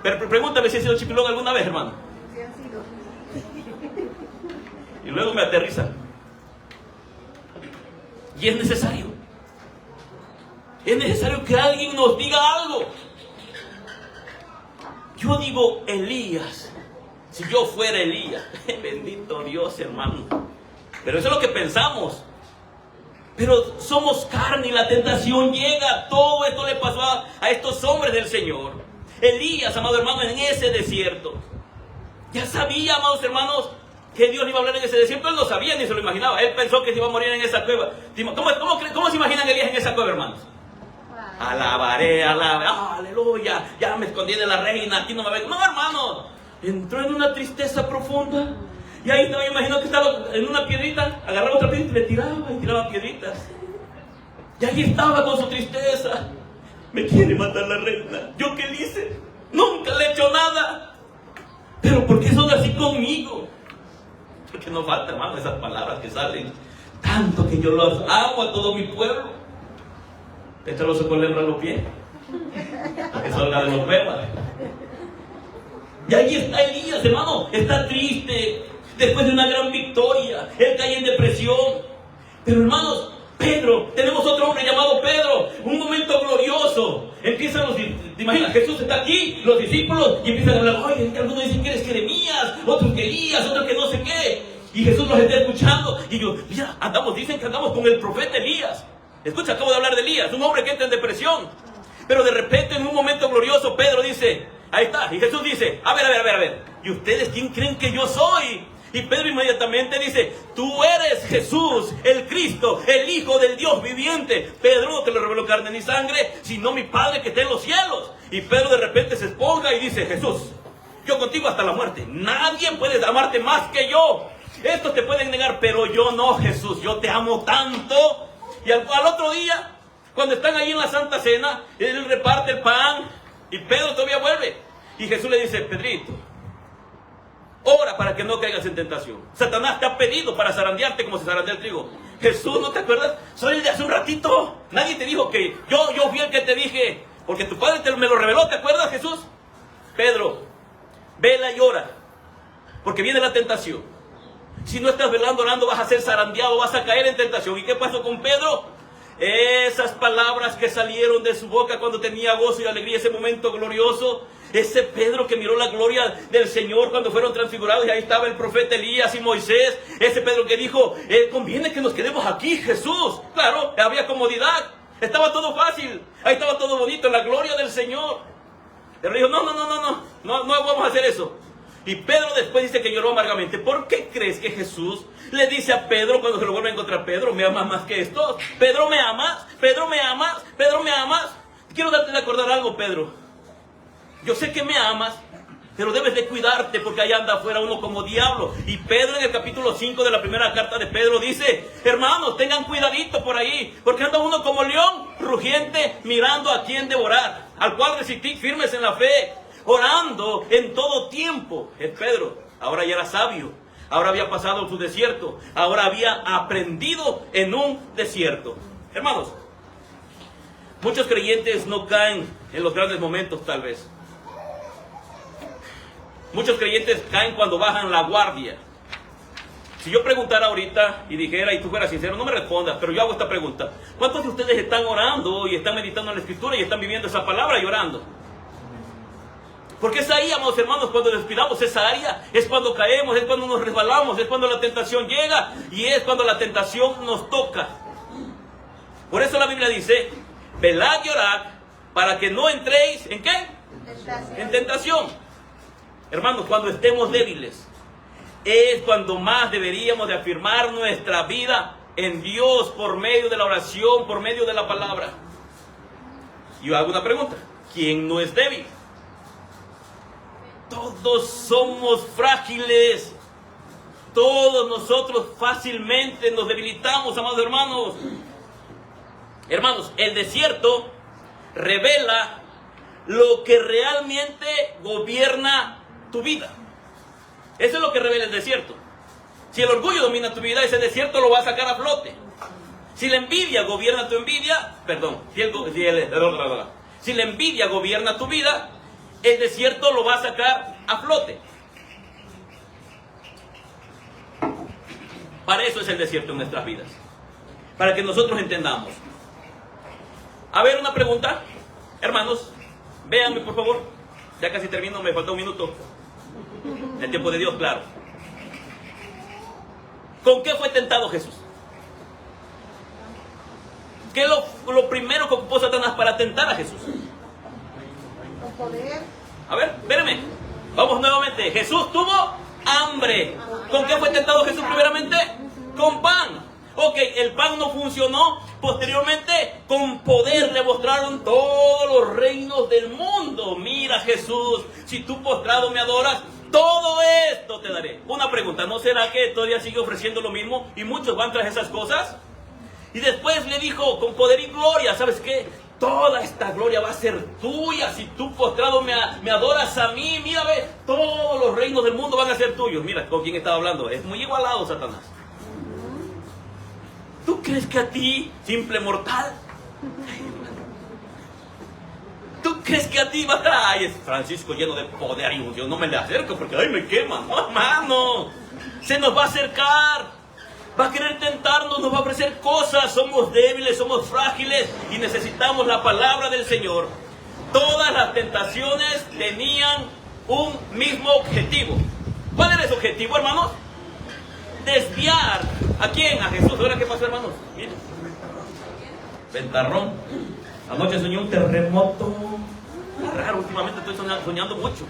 Pero pregúntame si he sido chipilón alguna vez, hermano. Y luego me aterriza. Y es necesario. Es necesario que alguien nos diga algo. Yo digo Elías. Si yo fuera Elías. Bendito Dios, hermano. Pero eso es lo que pensamos. Pero somos carne y la tentación llega. Todo esto le pasó a estos hombres del Señor. Elías, amado hermano, en ese desierto. Ya sabía, amados hermanos, que Dios le iba a hablar en ese desierto. Él no sabía ni se lo imaginaba. Él pensó que se iba a morir en esa cueva. ¿Cómo se imaginan Elías en esa cueva, hermanos? Alabaré, aleluya. Ya me escondí de la reina, aquí no me ven. No, hermano. Entró en una tristeza profunda. Y ahí me imagino que estaba en una piedrita. Agarraba otra piedrita y le tiraba piedritas. Y ahí estaba con su tristeza. Me quiere matar la reina. ¿Yo qué le hice? Nunca le he hecho nada. Pero ¿por qué son así conmigo? Porque no falta, hermano, esas palabras que salen. Tanto que yo los amo a todo mi pueblo. Échalo con la hembra a los pies. Porque son las de los bebas. Y ahí está Elías, hermano. Está triste. Después de una gran victoria. Él cae en depresión. Pero, hermanos, Pedro, tenemos otro hombre llamado Pedro. Un momento glorioso. Empiezan ¿te imaginas? Jesús está aquí, los discípulos, y empiezan a hablar. Oye, algunos dicen que eres Jeremías, otros que Elías, otros que no sé qué. y Jesús los está escuchando. Y yo, mira, dicen que andamos con el profeta Elías. Escucha, acabo de hablar de Elías, un hombre que entra en depresión. Pero de repente, en un momento glorioso, Pedro dice, ahí está, y Jesús dice, a ver, ¿y ustedes quién creen que yo soy? Y Pedro inmediatamente dice, tú eres Jesús, el Cristo, el Hijo del Dios viviente. Pedro, no te lo reveló carne ni sangre, sino mi Padre que está en los cielos. Y Pedro de repente se esponja y dice, Jesús, yo contigo hasta la muerte. Nadie puede amarte más que yo. Estos te pueden negar, pero yo no, Jesús, yo te amo tanto. Y al otro día, cuando están ahí en la Santa Cena, él reparte el pan y Pedro todavía vuelve. Y Jesús le dice, Pedrito, ora para que no caigas en tentación. Satanás te ha pedido para zarandearte como se zarandea el trigo. Jesús, ¿no te acuerdas? Soy el de hace un ratito. Nadie te dijo que yo fui el que te dije, porque tu padre me lo reveló, ¿te acuerdas, Jesús? Pedro, vela y ora, porque viene la tentación. Si no estás velando, orando, vas a ser zarandeado, vas a caer en tentación. ¿Y qué pasó con Pedro? Esas palabras que salieron de su boca cuando tenía gozo y alegría, ese momento glorioso. Ese Pedro que miró la gloria del Señor cuando fueron transfigurados y ahí estaba el profeta Elías y Moisés. Ese Pedro que dijo, conviene que nos quedemos aquí, Jesús. Claro, había comodidad, estaba todo fácil, ahí estaba todo bonito, la gloria del Señor. Pero dijo, no vamos a hacer eso. Y Pedro después dice que lloró amargamente. ¿Por qué crees que Jesús le dice a Pedro cuando se lo vuelve a encontrar? Pedro, ¿me amas más que esto? Pedro, ¿me amas? Pedro, ¿me amas? Pedro, ¿me amas? Quiero darte de acordar algo, Pedro. Yo sé que me amas, pero debes de cuidarte porque allá anda afuera uno como diablo. Y Pedro en el capítulo 5 de la primera carta de Pedro dice, hermanos, tengan cuidadito por ahí, porque anda uno como león rugiente mirando a quien devorar, al cual resistid firmes en la fe, orando en todo tiempo. Es Pedro, ahora ya era sabio, ahora había pasado su desierto, ahora había aprendido en un desierto. Hermanos, muchos creyentes no caen en los grandes momentos tal vez. Muchos creyentes caen cuando bajan la guardia. Si yo preguntara ahorita y dijera, y tú fueras sincero, no me respondas, pero yo hago esta pregunta. ¿Cuántos de ustedes están orando y están meditando en la Escritura y están viviendo esa palabra y orando? Porque es ahí, amados hermanos, cuando descuidamos esa área, es cuando caemos, es cuando nos resbalamos, es cuando la tentación llega y es cuando la tentación nos toca. Por eso la Biblia dice, velad y orad para que no entréis, ¿en qué? En tentación. Hermanos, cuando estemos débiles, es cuando más deberíamos de afirmar nuestra vida en Dios por medio de la oración, por medio de la palabra. Yo hago una pregunta, ¿quién no es débil? Todos somos frágiles. Todos nosotros fácilmente nos debilitamos, amados hermanos. Hermanos, el desierto revela lo que realmente gobierna tu vida. Eso es lo que revela el desierto. Si el orgullo domina tu vida, ese desierto lo va a sacar a flote. Si la envidia gobierna tu envidia, si la envidia gobierna tu vida, el desierto lo va a sacar a flote. Para eso es el desierto en nuestras vidas, para que nosotros entendamos. A ver, una pregunta, hermanos, véanme por favor, ya casi termino, me falta un minuto. El tiempo de Dios, claro. ¿Con qué fue tentado Jesús? ¿Qué es lo primero que ocupó Satanás para tentar a Jesús? Con poder. A ver, espérenme. Vamos nuevamente. Jesús tuvo hambre. ¿Con qué fue tentado Jesús primeramente? Con pan. Ok, el pan no funcionó. Posteriormente, con poder le mostraron todos los reinos del mundo. Mira, Jesús, si tú postrado me adoras, todo esto te daré. Una pregunta, ¿no será que todavía sigue ofreciendo lo mismo y muchos van tras esas cosas? Y después le dijo, con poder y gloria, ¿sabes qué? Toda esta gloria va a ser tuya si tú postrado me adoras a mí. Mira, ve, todos los reinos del mundo van a ser tuyos. Mira, ¿con quién estaba hablando? Es muy igualado Satanás. ¿Tú crees que a ti, simple mortal? ¿Tú crees que a ti va a estar? Ay, es Francisco lleno de poder y unción. No me le acerco porque ay, me queman. No, hermano. Se nos va a acercar. Va a querer tentarnos, nos va a ofrecer cosas. Somos débiles, somos frágiles y necesitamos la palabra del Señor. Todas las tentaciones tenían un mismo objetivo. ¿Cuál era ese objetivo, hermanos? desviar. ¿A quién? A Jesús. ¿Ahora qué pasó, hermanos? Miren. Ventarrón. Anoche soñé un terremoto. Raro, últimamente estoy soñando mucho.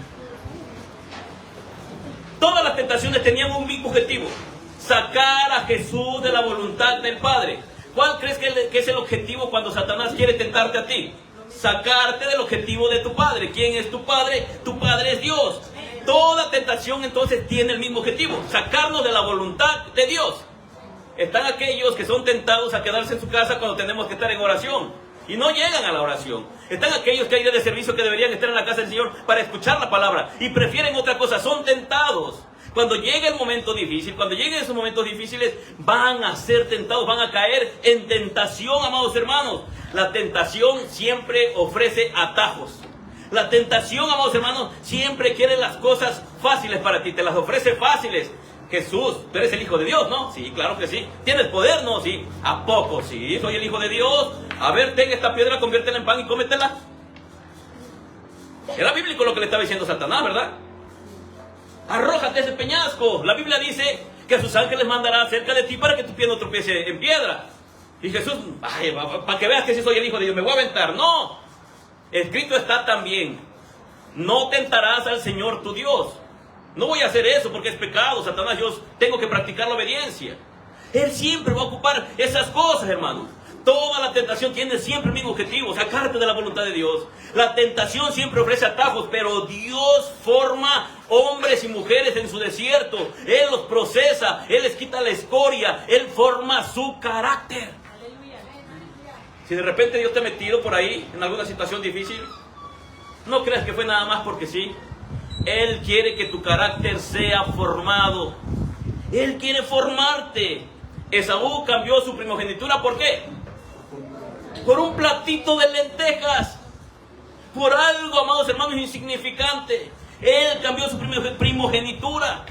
Todas las tentaciones tenían un mismo objetivo: sacar a Jesús de la voluntad del Padre. ¿Cuál crees que es el objetivo cuando Satanás quiere tentarte a ti? Sacarte del objetivo de tu Padre. ¿Quién es tu Padre? Tu Padre es Dios. Toda tentación entonces tiene el mismo objetivo: sacarnos de la voluntad de Dios. Están aquellos que son tentados a quedarse en su casa cuando tenemos que estar en oración y no llegan a la oración. Están aquellos que hay de servicio que deberían estar en la casa del Señor para escuchar la palabra y prefieren otra cosa. Son tentados. Cuando llegue el momento difícil, cuando lleguen esos momentos difíciles, van a ser tentados, van a caer en tentación, amados hermanos. La tentación siempre ofrece atajos. La tentación, amados hermanos, siempre quiere las cosas fáciles para ti, te las ofrece fáciles. Jesús, tú eres el Hijo de Dios, ¿no? Sí, claro que sí. ¿Tienes poder? No, sí. ¿A poco? Sí, soy el Hijo de Dios. A ver, ten esta piedra, conviértela en pan y cómetela. Era bíblico lo que le estaba diciendo Satanás, ¿verdad? Arrójate ese peñasco. La Biblia dice que a sus ángeles mandará cerca de ti para que tu pie no tropiece en piedra. Y Jesús, para que veas que sí soy el Hijo de Dios, me voy a aventar. No. Escrito está también: no tentarás al Señor tu Dios. No voy a hacer eso porque es pecado, Satanás. Yo tengo que practicar la obediencia. Él siempre va a ocupar esas cosas, hermanos. Toda la tentación tiene siempre el mismo objetivo: sacarte de la voluntad de Dios. La tentación siempre ofrece atajos, pero Dios forma hombres y mujeres en su desierto. Él los procesa, Él les quita la escoria, Él forma su carácter. Si de repente Dios te ha metido por ahí en alguna situación difícil, no creas que fue nada más porque sí. Él quiere que tu carácter sea formado. Él quiere formarte. Esaú cambió su primogenitura, ¿por qué? Por un platito de lentejas. Por algo, amados hermanos, insignificante. Él cambió su primogenitura.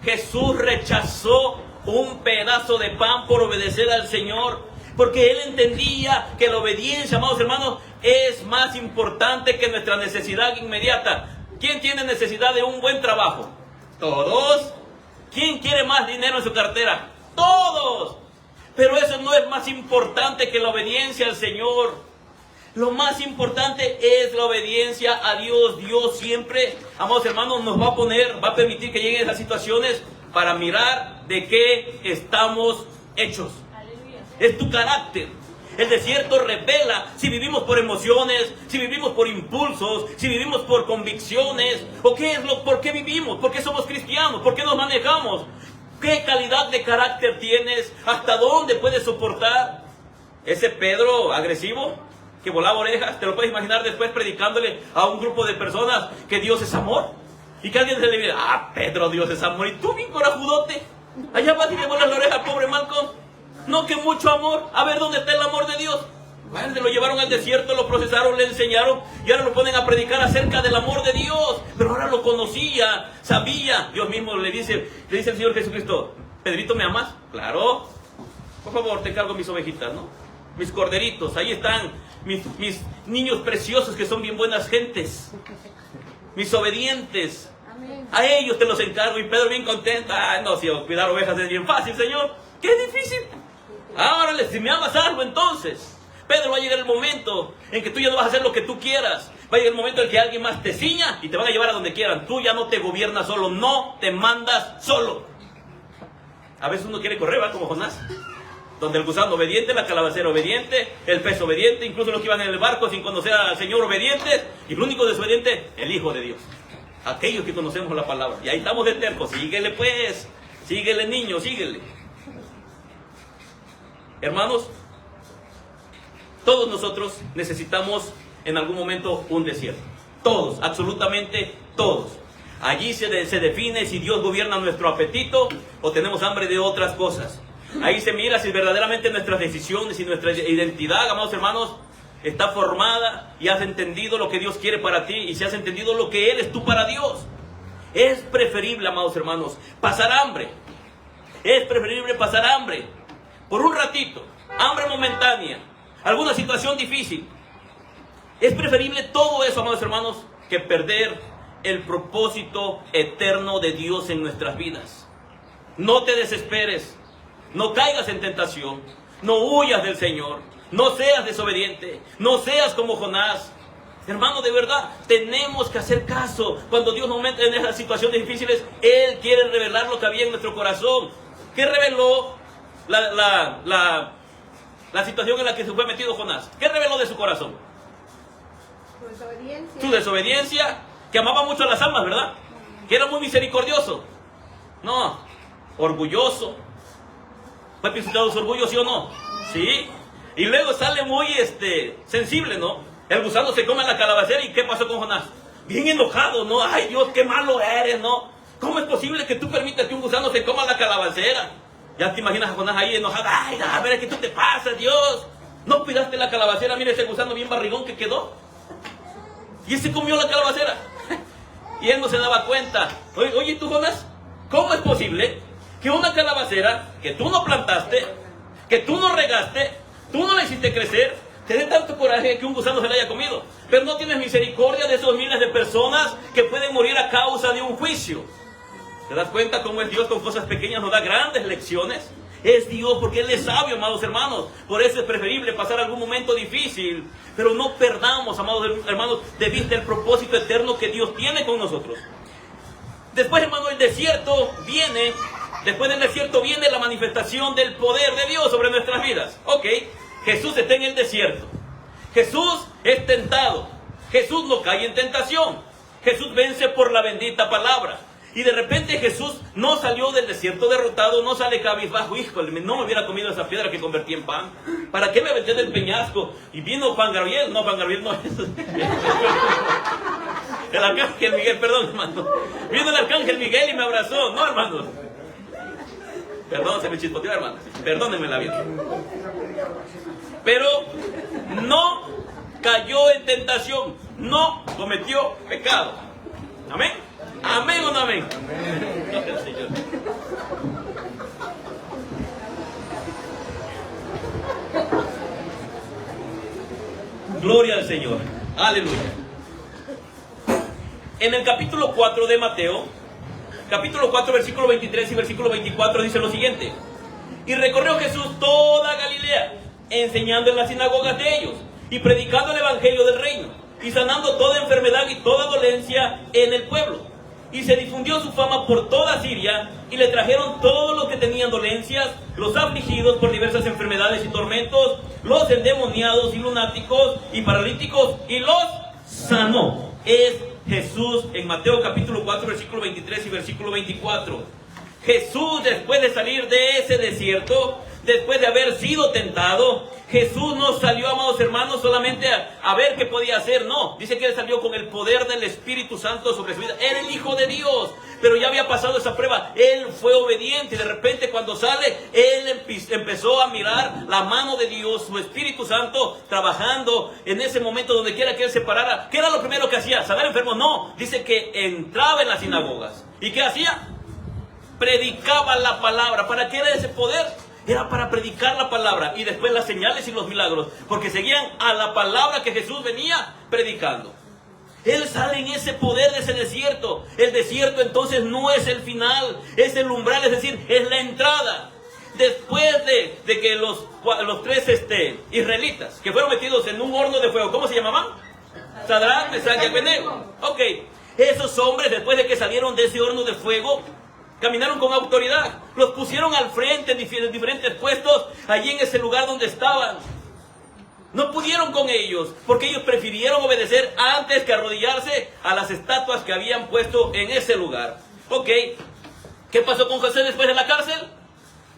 Jesús rechazó un pedazo de pan por obedecer al Señor, porque Él entendía que la obediencia, amados hermanos, es más importante que nuestra necesidad inmediata. ¿Quién tiene necesidad de un buen trabajo? Todos. ¿Quién quiere más dinero en su cartera? Todos. Pero eso no es más importante que la obediencia al Señor. Lo más importante es la obediencia a Dios. Dios siempre, amados hermanos, nos va a permitir que lleguen esas situaciones para mirar de qué estamos hechos. Es tu carácter. El desierto revela si vivimos por emociones, si vivimos por impulsos, si vivimos por convicciones, o por qué vivimos, por qué somos cristianos, por qué nos manejamos, qué calidad de carácter tienes, hasta dónde puedes soportar. Ese Pedro agresivo que volaba orejas, ¿te lo puedes imaginar después predicándole a un grupo de personas que Dios es amor? Y que alguien se le diga: Pedro, Dios es amor, y tú bien corajudote, allá vas y le vuelas la oreja al pobre Malcolm. No, que mucho amor. A ver, ¿dónde está el amor de Dios? Bueno, lo llevaron al desierto, lo procesaron, le enseñaron y ahora lo ponen a predicar acerca del amor de Dios. Pero ahora lo conocía, sabía. Dios mismo le dice el Señor Jesucristo: Pedrito, ¿me amas? Claro. Por favor, te cargo mis ovejitas, ¿no? Mis corderitos, ahí están mis niños preciosos que son bien buenas gentes. Mis obedientes. A ellos te los encargo. Y Pedro bien contento: no, si cuidar ovejas es bien fácil, Señor. ¡Qué difícil! Ahora, si me amas algo, entonces, Pedro, va a llegar el momento en que tú ya no vas a hacer lo que tú quieras. Va a llegar el momento en que alguien más te ciña y te van a llevar a donde quieran. Tú ya no te gobiernas solo, no te mandas solo. A veces uno quiere correr, ¿va? Como Jonás. Donde el gusano obediente, la calabacera obediente, el pez obediente, incluso los que iban en el barco sin conocer al Señor obedientes. Y el único desobediente, el Hijo de Dios. Aquellos que conocemos la palabra. Y ahí estamos de tercos. Síguele pues. Síguele, niño, síguele. Hermanos, todos nosotros necesitamos en algún momento un desierto. Todos, absolutamente todos. Allí se define si Dios gobierna nuestro apetito o tenemos hambre de otras cosas. Ahí se mira si verdaderamente nuestras decisiones y nuestra identidad, amados hermanos, está formada y has entendido lo que Dios quiere para ti y si has entendido lo que eres tú para Dios. Es preferible, amados hermanos, pasar hambre. Es preferible pasar hambre por un ratito, hambre momentánea, alguna situación difícil. Es preferible todo eso, amados hermanos, que perder el propósito eterno de Dios en nuestras vidas. No te desesperes, no caigas en tentación, no huyas del Señor, no seas desobediente, no seas como Jonás. Hermano, de verdad, tenemos que hacer caso. Cuando Dios nos mete en esas situaciones difíciles, Él quiere revelar lo que había en nuestro corazón. ¿Qué reveló la situación en la que se fue metido Jonás? ¿Qué reveló de su corazón? Su desobediencia. Su desobediencia, que amaba mucho a las almas, ¿verdad? Que era muy misericordioso. No, orgulloso. ¿Fue pisado su orgullo, sí o no? Sí. Y luego sale muy sensible, ¿no? El gusano se come la calabacera. ¿Y qué pasó con Jonás? Bien enojado, ¿no? Ay, Dios, qué malo eres, ¿no? ¿Cómo es posible que tú permitas que un gusano se coma la calabacera? Ya te imaginas a Jonás ahí enojado. Ay, a ver, ¿qué tú te pasa, Dios? No cuidaste la calabacera. Mira ese gusano bien barrigón que quedó. Y él se comió la calabacera. Y él no se daba cuenta. Oye, tú, Jonás, ¿cómo es posible que una calabacera que tú no plantaste, que tú no regaste, tú no la hiciste crecer, te dé tanto coraje que un gusano se la haya comido? Pero no tienes misericordia de esos miles de personas que pueden morir a causa de un juicio. ¿Te das cuenta cómo es Dios? Con cosas pequeñas nos da grandes lecciones. Es Dios porque Él es sabio, amados hermanos. Por eso es preferible pasar algún momento difícil. Pero no perdamos, amados hermanos, de vista el propósito eterno que Dios tiene con nosotros. Después, hermano, el desierto viene. Después del desierto viene la manifestación del poder de Dios sobre nuestras vidas. Ok, Jesús está en el desierto. Jesús es tentado. Jesús no cae en tentación. Jesús vence por la bendita palabra. Y de repente Jesús no salió del desierto derrotado, no sale cabizbajo. Híjole, no me hubiera comido esa piedra que convertí en pan. ¿Para qué me aventé del peñasco? Y vino Juan Gabriel. No, Juan Gabriel no es. El arcángel Miguel, perdón, hermano. Vino el arcángel Miguel y me abrazó. No, hermano. Perdón, se me chispoteó, hermano. Perdónenme la vida. Pero no cayó en tentación. No cometió pecado. Amén. ¿Amén o no amén? Gloria al Señor. Gloria al Señor. Aleluya. En el capítulo 4 de Mateo, capítulo 4, versículo 23 y versículo 24 dice lo siguiente: y recorrió Jesús toda Galilea, enseñando en las sinagogas de ellos, y predicando el evangelio del reino, y sanando toda enfermedad y toda dolencia en el pueblo. Y se difundió su fama por toda Siria, y le trajeron todos los que tenían dolencias, los afligidos por diversas enfermedades y tormentos, los endemoniados y lunáticos y paralíticos, y los sanó. Es Jesús en Mateo capítulo 4, versículo 23 y versículo 24. Jesús, después de salir de ese desierto, después de haber sido tentado, Jesús no salió, amados hermanos, solamente a ver qué podía hacer. No, dice que Él salió con el poder del Espíritu Santo sobre su vida. Era el Hijo de Dios, pero ya había pasado esa prueba. Él fue obediente y de repente cuando sale, Él empezó a mirar la mano de Dios, su Espíritu Santo trabajando en ese momento donde quiera que Él se parara. ¿Qué era lo primero que hacía? ¿Sanar enfermos? No, dice que entraba en las sinagogas. ¿Y qué hacía? Predicaba la palabra. ¿Para qué era ese poder? Era para predicar la palabra y después las señales y los milagros, porque seguían a la palabra que Jesús venía predicando. Él sale en ese poder de ese desierto. El desierto entonces no es el final, es el umbral, es decir, es la entrada. Después de que los tres israelitas que fueron metidos en un horno de fuego, ¿cómo se llamaban? Sadrach, Mesach y Abednego. Ok, esos hombres después de que salieron de ese horno de fuego, caminaron con autoridad, los pusieron al frente en diferentes puestos, allí en ese lugar donde estaban. No pudieron con ellos, porque ellos prefirieron obedecer antes que arrodillarse a las estatuas que habían puesto en ese lugar. Ok, ¿qué pasó con José después de la cárcel?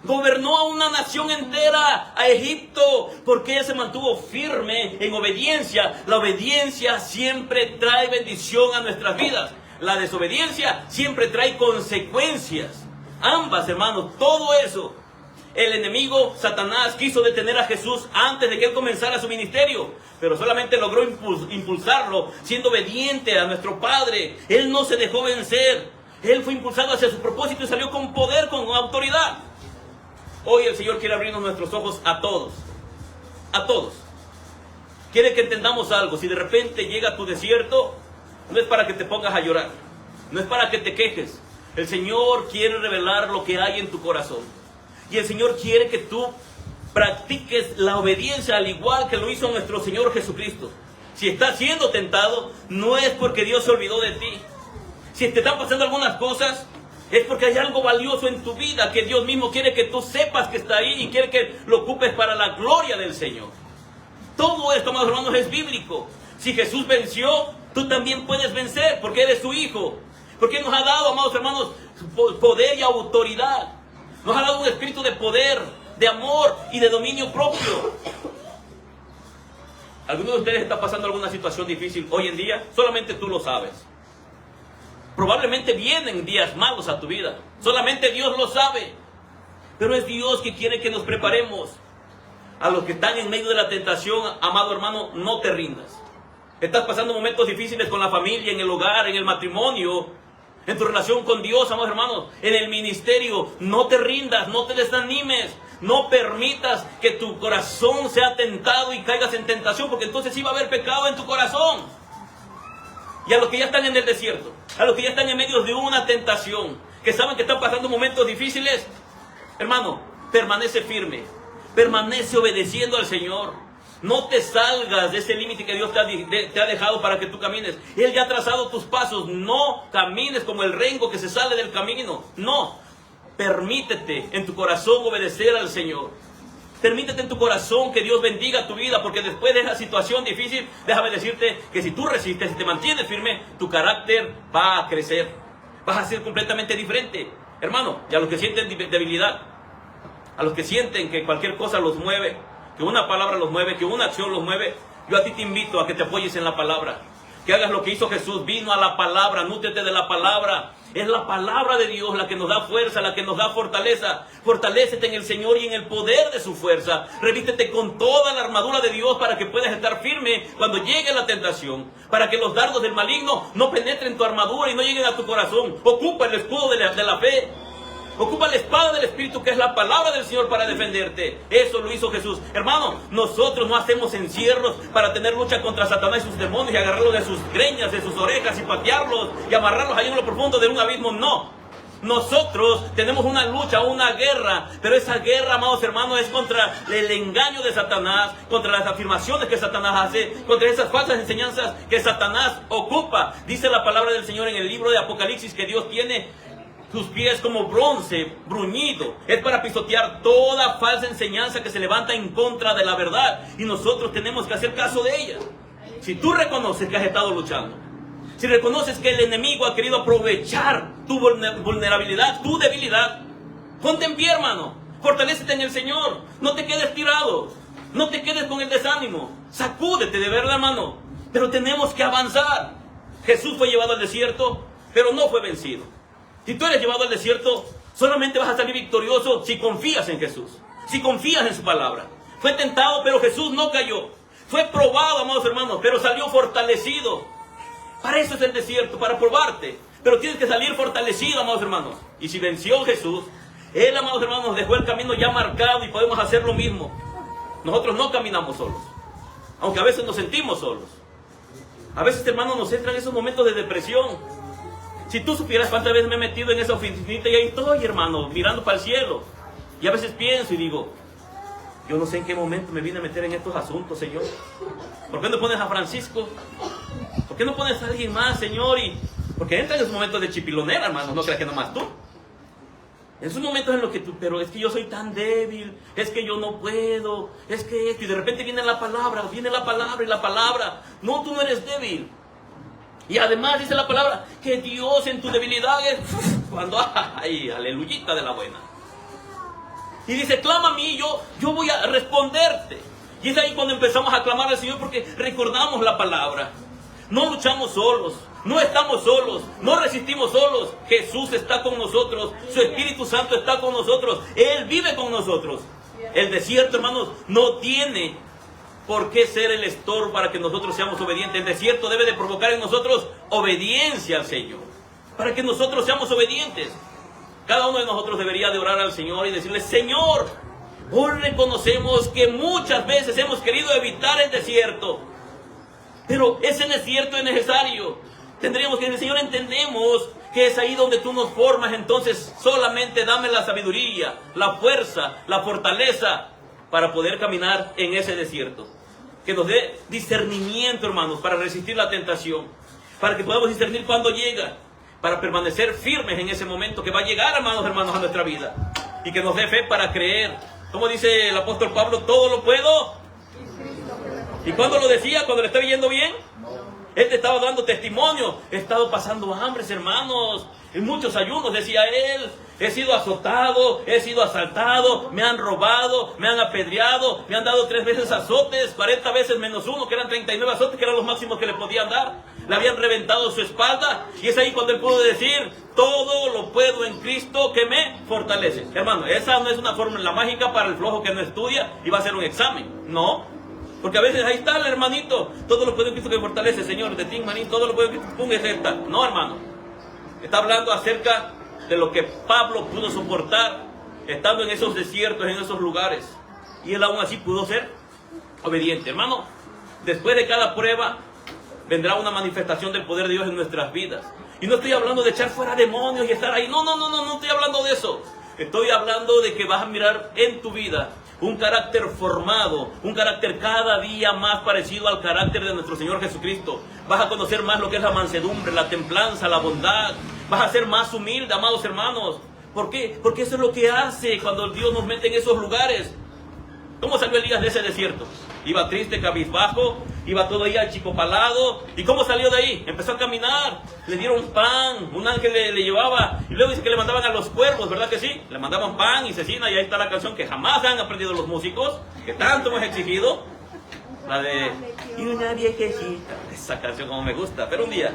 Gobernó a una nación entera, a Egipto, porque él se mantuvo firme en obediencia. La obediencia siempre trae bendición a nuestras vidas. La desobediencia siempre trae consecuencias. Ambas, hermanos, todo eso. El enemigo, Satanás, quiso detener a Jesús antes de que él comenzara su ministerio, pero solamente logró impulsarlo siendo obediente a nuestro Padre. Él no se dejó vencer. Él fue impulsado hacia su propósito y salió con poder, con autoridad. Hoy el Señor quiere abrirnos nuestros ojos a todos. A todos. Quiere que entendamos algo. Si de repente llega tu desierto, no es para que te pongas a llorar, no es para que te quejes, El Señor quiere revelar lo que hay en tu corazón. Y el Señor quiere que tú practiques la obediencia al igual que lo hizo nuestro Señor Jesucristo. Si estás siendo tentado, no es porque Dios se olvidó de ti. Si te están pasando algunas cosas, es porque hay algo valioso en tu vida que Dios mismo quiere que tú sepas que está ahí y quiere que lo ocupes para la gloria del Señor. Todo esto, amados hermanos, es bíblico. Si Jesús venció, tú también puedes vencer porque eres su hijo. Porque nos ha dado, amados hermanos, poder y autoridad. Nos ha dado un espíritu de poder, de amor y de dominio propio. ¿Alguno de ustedes está pasando alguna situación difícil hoy en día? Solamente tú lo sabes. Probablemente vienen días malos a tu vida. Solamente Dios lo sabe. Pero es Dios que quiere que nos preparemos. A los que están en medio de la tentación, amado hermano, no te rindas. Estás pasando momentos difíciles con la familia, en el hogar, en el matrimonio, en tu relación con Dios, amados hermanos, en el ministerio. No te rindas, no te desanimes. No permitas que tu corazón sea tentado y caigas en tentación, porque entonces sí va a haber pecado en tu corazón. Y a los que ya están en el desierto, a los que ya están en medio de una tentación, que saben que están pasando momentos difíciles, hermano, permanece firme, permanece obedeciendo al Señor. No te salgas de ese límite que Dios te ha dejado para que tú camines. Él ya ha trazado tus pasos. No camines como el rengo que se sale del camino. No, permítete en tu corazón obedecer al Señor. Permítete en tu corazón que Dios bendiga tu vida, porque después de esa situación difícil, déjame decirte que si tú resistes, si te mantienes firme, tu carácter va a crecer. Vas a ser completamente diferente. Hermano, y a los que sienten debilidad, a los que sienten que cualquier cosa los mueve, que una palabra los mueve, que una acción los mueve, yo a ti te invito a que te apoyes en la palabra. Que hagas lo que hizo Jesús, vino a la palabra, nútrete de la palabra. Es la palabra de Dios la que nos da fuerza, la que nos da fortaleza. Fortalécete en el Señor y en el poder de su fuerza. Revístete con toda la armadura de Dios para que puedas estar firme cuando llegue la tentación. Para que los dardos del maligno no penetren tu armadura y no lleguen a tu corazón. Ocupa el escudo de la fe. Ocupa la espada del Espíritu, que es la palabra del Señor, para defenderte. Eso lo hizo Jesús. Hermano, nosotros no hacemos encierros para tener lucha contra Satanás y sus demonios y agarrarlos de sus greñas, de sus orejas y patearlos y amarrarlos ahí en lo profundo de un abismo. No. Nosotros tenemos una lucha, una guerra, pero esa guerra, amados hermanos, es contra el engaño de Satanás, contra las afirmaciones que Satanás hace, contra esas falsas enseñanzas que Satanás ocupa. Dice la palabra del Señor en el libro de Apocalipsis que Dios tiene sus pies como bronce bruñido. Es para pisotear toda falsa enseñanza que se levanta en contra de la verdad. Y nosotros tenemos que hacer caso de ella. Si tú reconoces que has estado luchando, si reconoces que el enemigo ha querido aprovechar tu vulnerabilidad, tu debilidad, ponte en pie, hermano. Fortalécete en el Señor. No te quedes tirado. No te quedes con el desánimo. Sacúdete de verdad, hermano. Pero tenemos que avanzar. Jesús fue llevado al desierto, pero no fue vencido. Si tú eres llevado al desierto, solamente vas a salir victorioso si confías en Jesús, si confías en su palabra. Fue tentado, pero Jesús no cayó. Fue probado, amados hermanos, pero salió fortalecido. Para eso es el desierto, para probarte. Pero tienes que salir fortalecido, amados hermanos. Y si venció Jesús, Él, amados hermanos, nos dejó el camino ya marcado y podemos hacer lo mismo. Nosotros no caminamos solos, aunque a veces nos sentimos solos. A veces, hermanos, nos entran esos momentos de depresión. Si tú supieras cuántas veces me he metido en esa oficinita y ahí estoy, hermano, mirando para el cielo. Y a veces pienso y digo, yo no sé en qué momento me vine a meter en estos asuntos, Señor. ¿Por qué no pones a Francisco? ¿Por qué no pones a alguien más, Señor? Porque entran en esos momentos de chipilonera, hermano, no creas que nomás tú. En esos momentos en los que tú, pero es que yo soy tan débil, es que yo no puedo, es que esto, y de repente viene la palabra y la palabra. No, tú no eres débil. Y además dice la palabra que Dios en tu debilidad es cuando, ay, aleluyita de la buena. Y dice, clama a mí, yo voy a responderte. Y es ahí cuando empezamos a clamar al Señor, porque recordamos la palabra. No luchamos solos, no estamos solos, no resistimos solos. Jesús está con nosotros, su Espíritu Santo está con nosotros, Él vive con nosotros. El desierto, hermanos, no tiene por qué ser el estorbo para que nosotros seamos obedientes. El desierto debe de provocar en nosotros obediencia al Señor, para que nosotros seamos obedientes. Cada uno de nosotros debería de orar al Señor y decirle, Señor, hoy reconocemos que muchas veces hemos querido evitar el desierto, pero ese desierto es necesario. Tendríamos que decir, Señor, entendemos que es ahí donde tú nos formas. Entonces solamente dame la sabiduría, la fuerza, la fortaleza para poder caminar en ese desierto. Que nos dé discernimiento, hermanos, para resistir la tentación, para que podamos discernir cuando llega, para permanecer firmes en ese momento que va a llegar, hermanos, a nuestra vida, y que nos dé fe para creer. Como dice el apóstol Pablo, todo lo puedo. ¿Y cuándo lo decía? ¿Cuando le estaba yendo bien? Él te estaba dando testimonio. He estado pasando hambres, hermanos, en muchos ayunos, decía él. He sido azotado, he sido asaltado, me han robado, me han apedreado, me han dado 3 veces azotes, 40 veces menos 1, que eran 39 azotes, que eran los máximos que le podían dar. Le habían reventado su espalda, y es ahí cuando él pudo decir, todo lo puedo en Cristo que me fortalece. Hermano, esa no es una fórmula mágica para el flojo que no estudia y va a hacer un examen. No, porque a veces ahí está el hermanito, todo lo puedo en Cristo que me fortalece, Señor, de ti, manín, todo lo puedo en Cristo, pum, es esta. No, hermano, está hablando acerca de lo que Pablo pudo soportar estando en esos desiertos, en esos lugares, y él aún así pudo ser obediente. Hermano, después de cada prueba vendrá una manifestación del poder de Dios en nuestras vidas. Y no estoy hablando de echar fuera demonios y estar ahí, no estoy hablando de eso. Estoy hablando de que vas a mirar en tu vida un carácter formado, un carácter cada día más parecido al carácter de nuestro Señor Jesucristo. Vas a conocer más lo que es la mansedumbre, la templanza, la bondad. Vas a ser más humilde, amados hermanos. ¿Por qué? Porque eso es lo que hace cuando Dios nos mete en esos lugares. ¿Cómo salió Elías de ese desierto? Iba triste, cabizbajo, iba todo ahí achicopalado. ¿Y cómo salió de ahí? Empezó a caminar, le dieron pan, un ángel le llevaba, y luego dice que le mandaban a los cuervos, ¿verdad que sí? Le mandaban pan y cecina, y ahí está la canción que jamás han aprendido los músicos, que tanto hemos exigido, la de y una viejecita. Esa canción como me gusta, pero un día.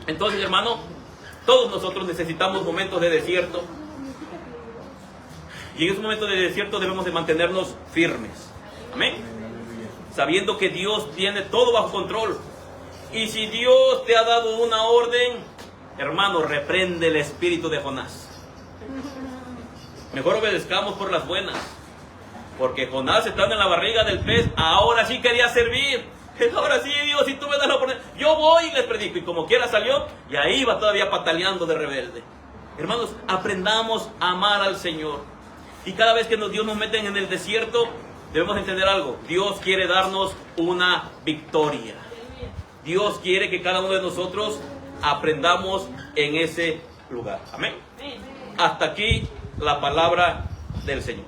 Entonces, hermano, todos nosotros necesitamos momentos de desierto, y en esos momentos de desierto debemos de mantenernos firmes. Amén. Sabiendo que Dios tiene todo bajo control. Y si Dios te ha dado una orden, hermano, reprende el espíritu de Jonás. Mejor obedezcamos por las buenas. Porque Jonás, estando en la barriga del pez, ahora sí quería servir. Ahora sí, Dios, si tú me das la oportunidad, yo voy y les predico. Y como quiera salió, y ahí va todavía pataleando de rebelde. Hermanos, aprendamos a amar al Señor. Y cada vez que Dios nos mete en el desierto, debemos entender algo. Dios quiere darnos una victoria. Dios quiere que cada uno de nosotros aprendamos en ese lugar. Amén. Hasta aquí la palabra del Señor.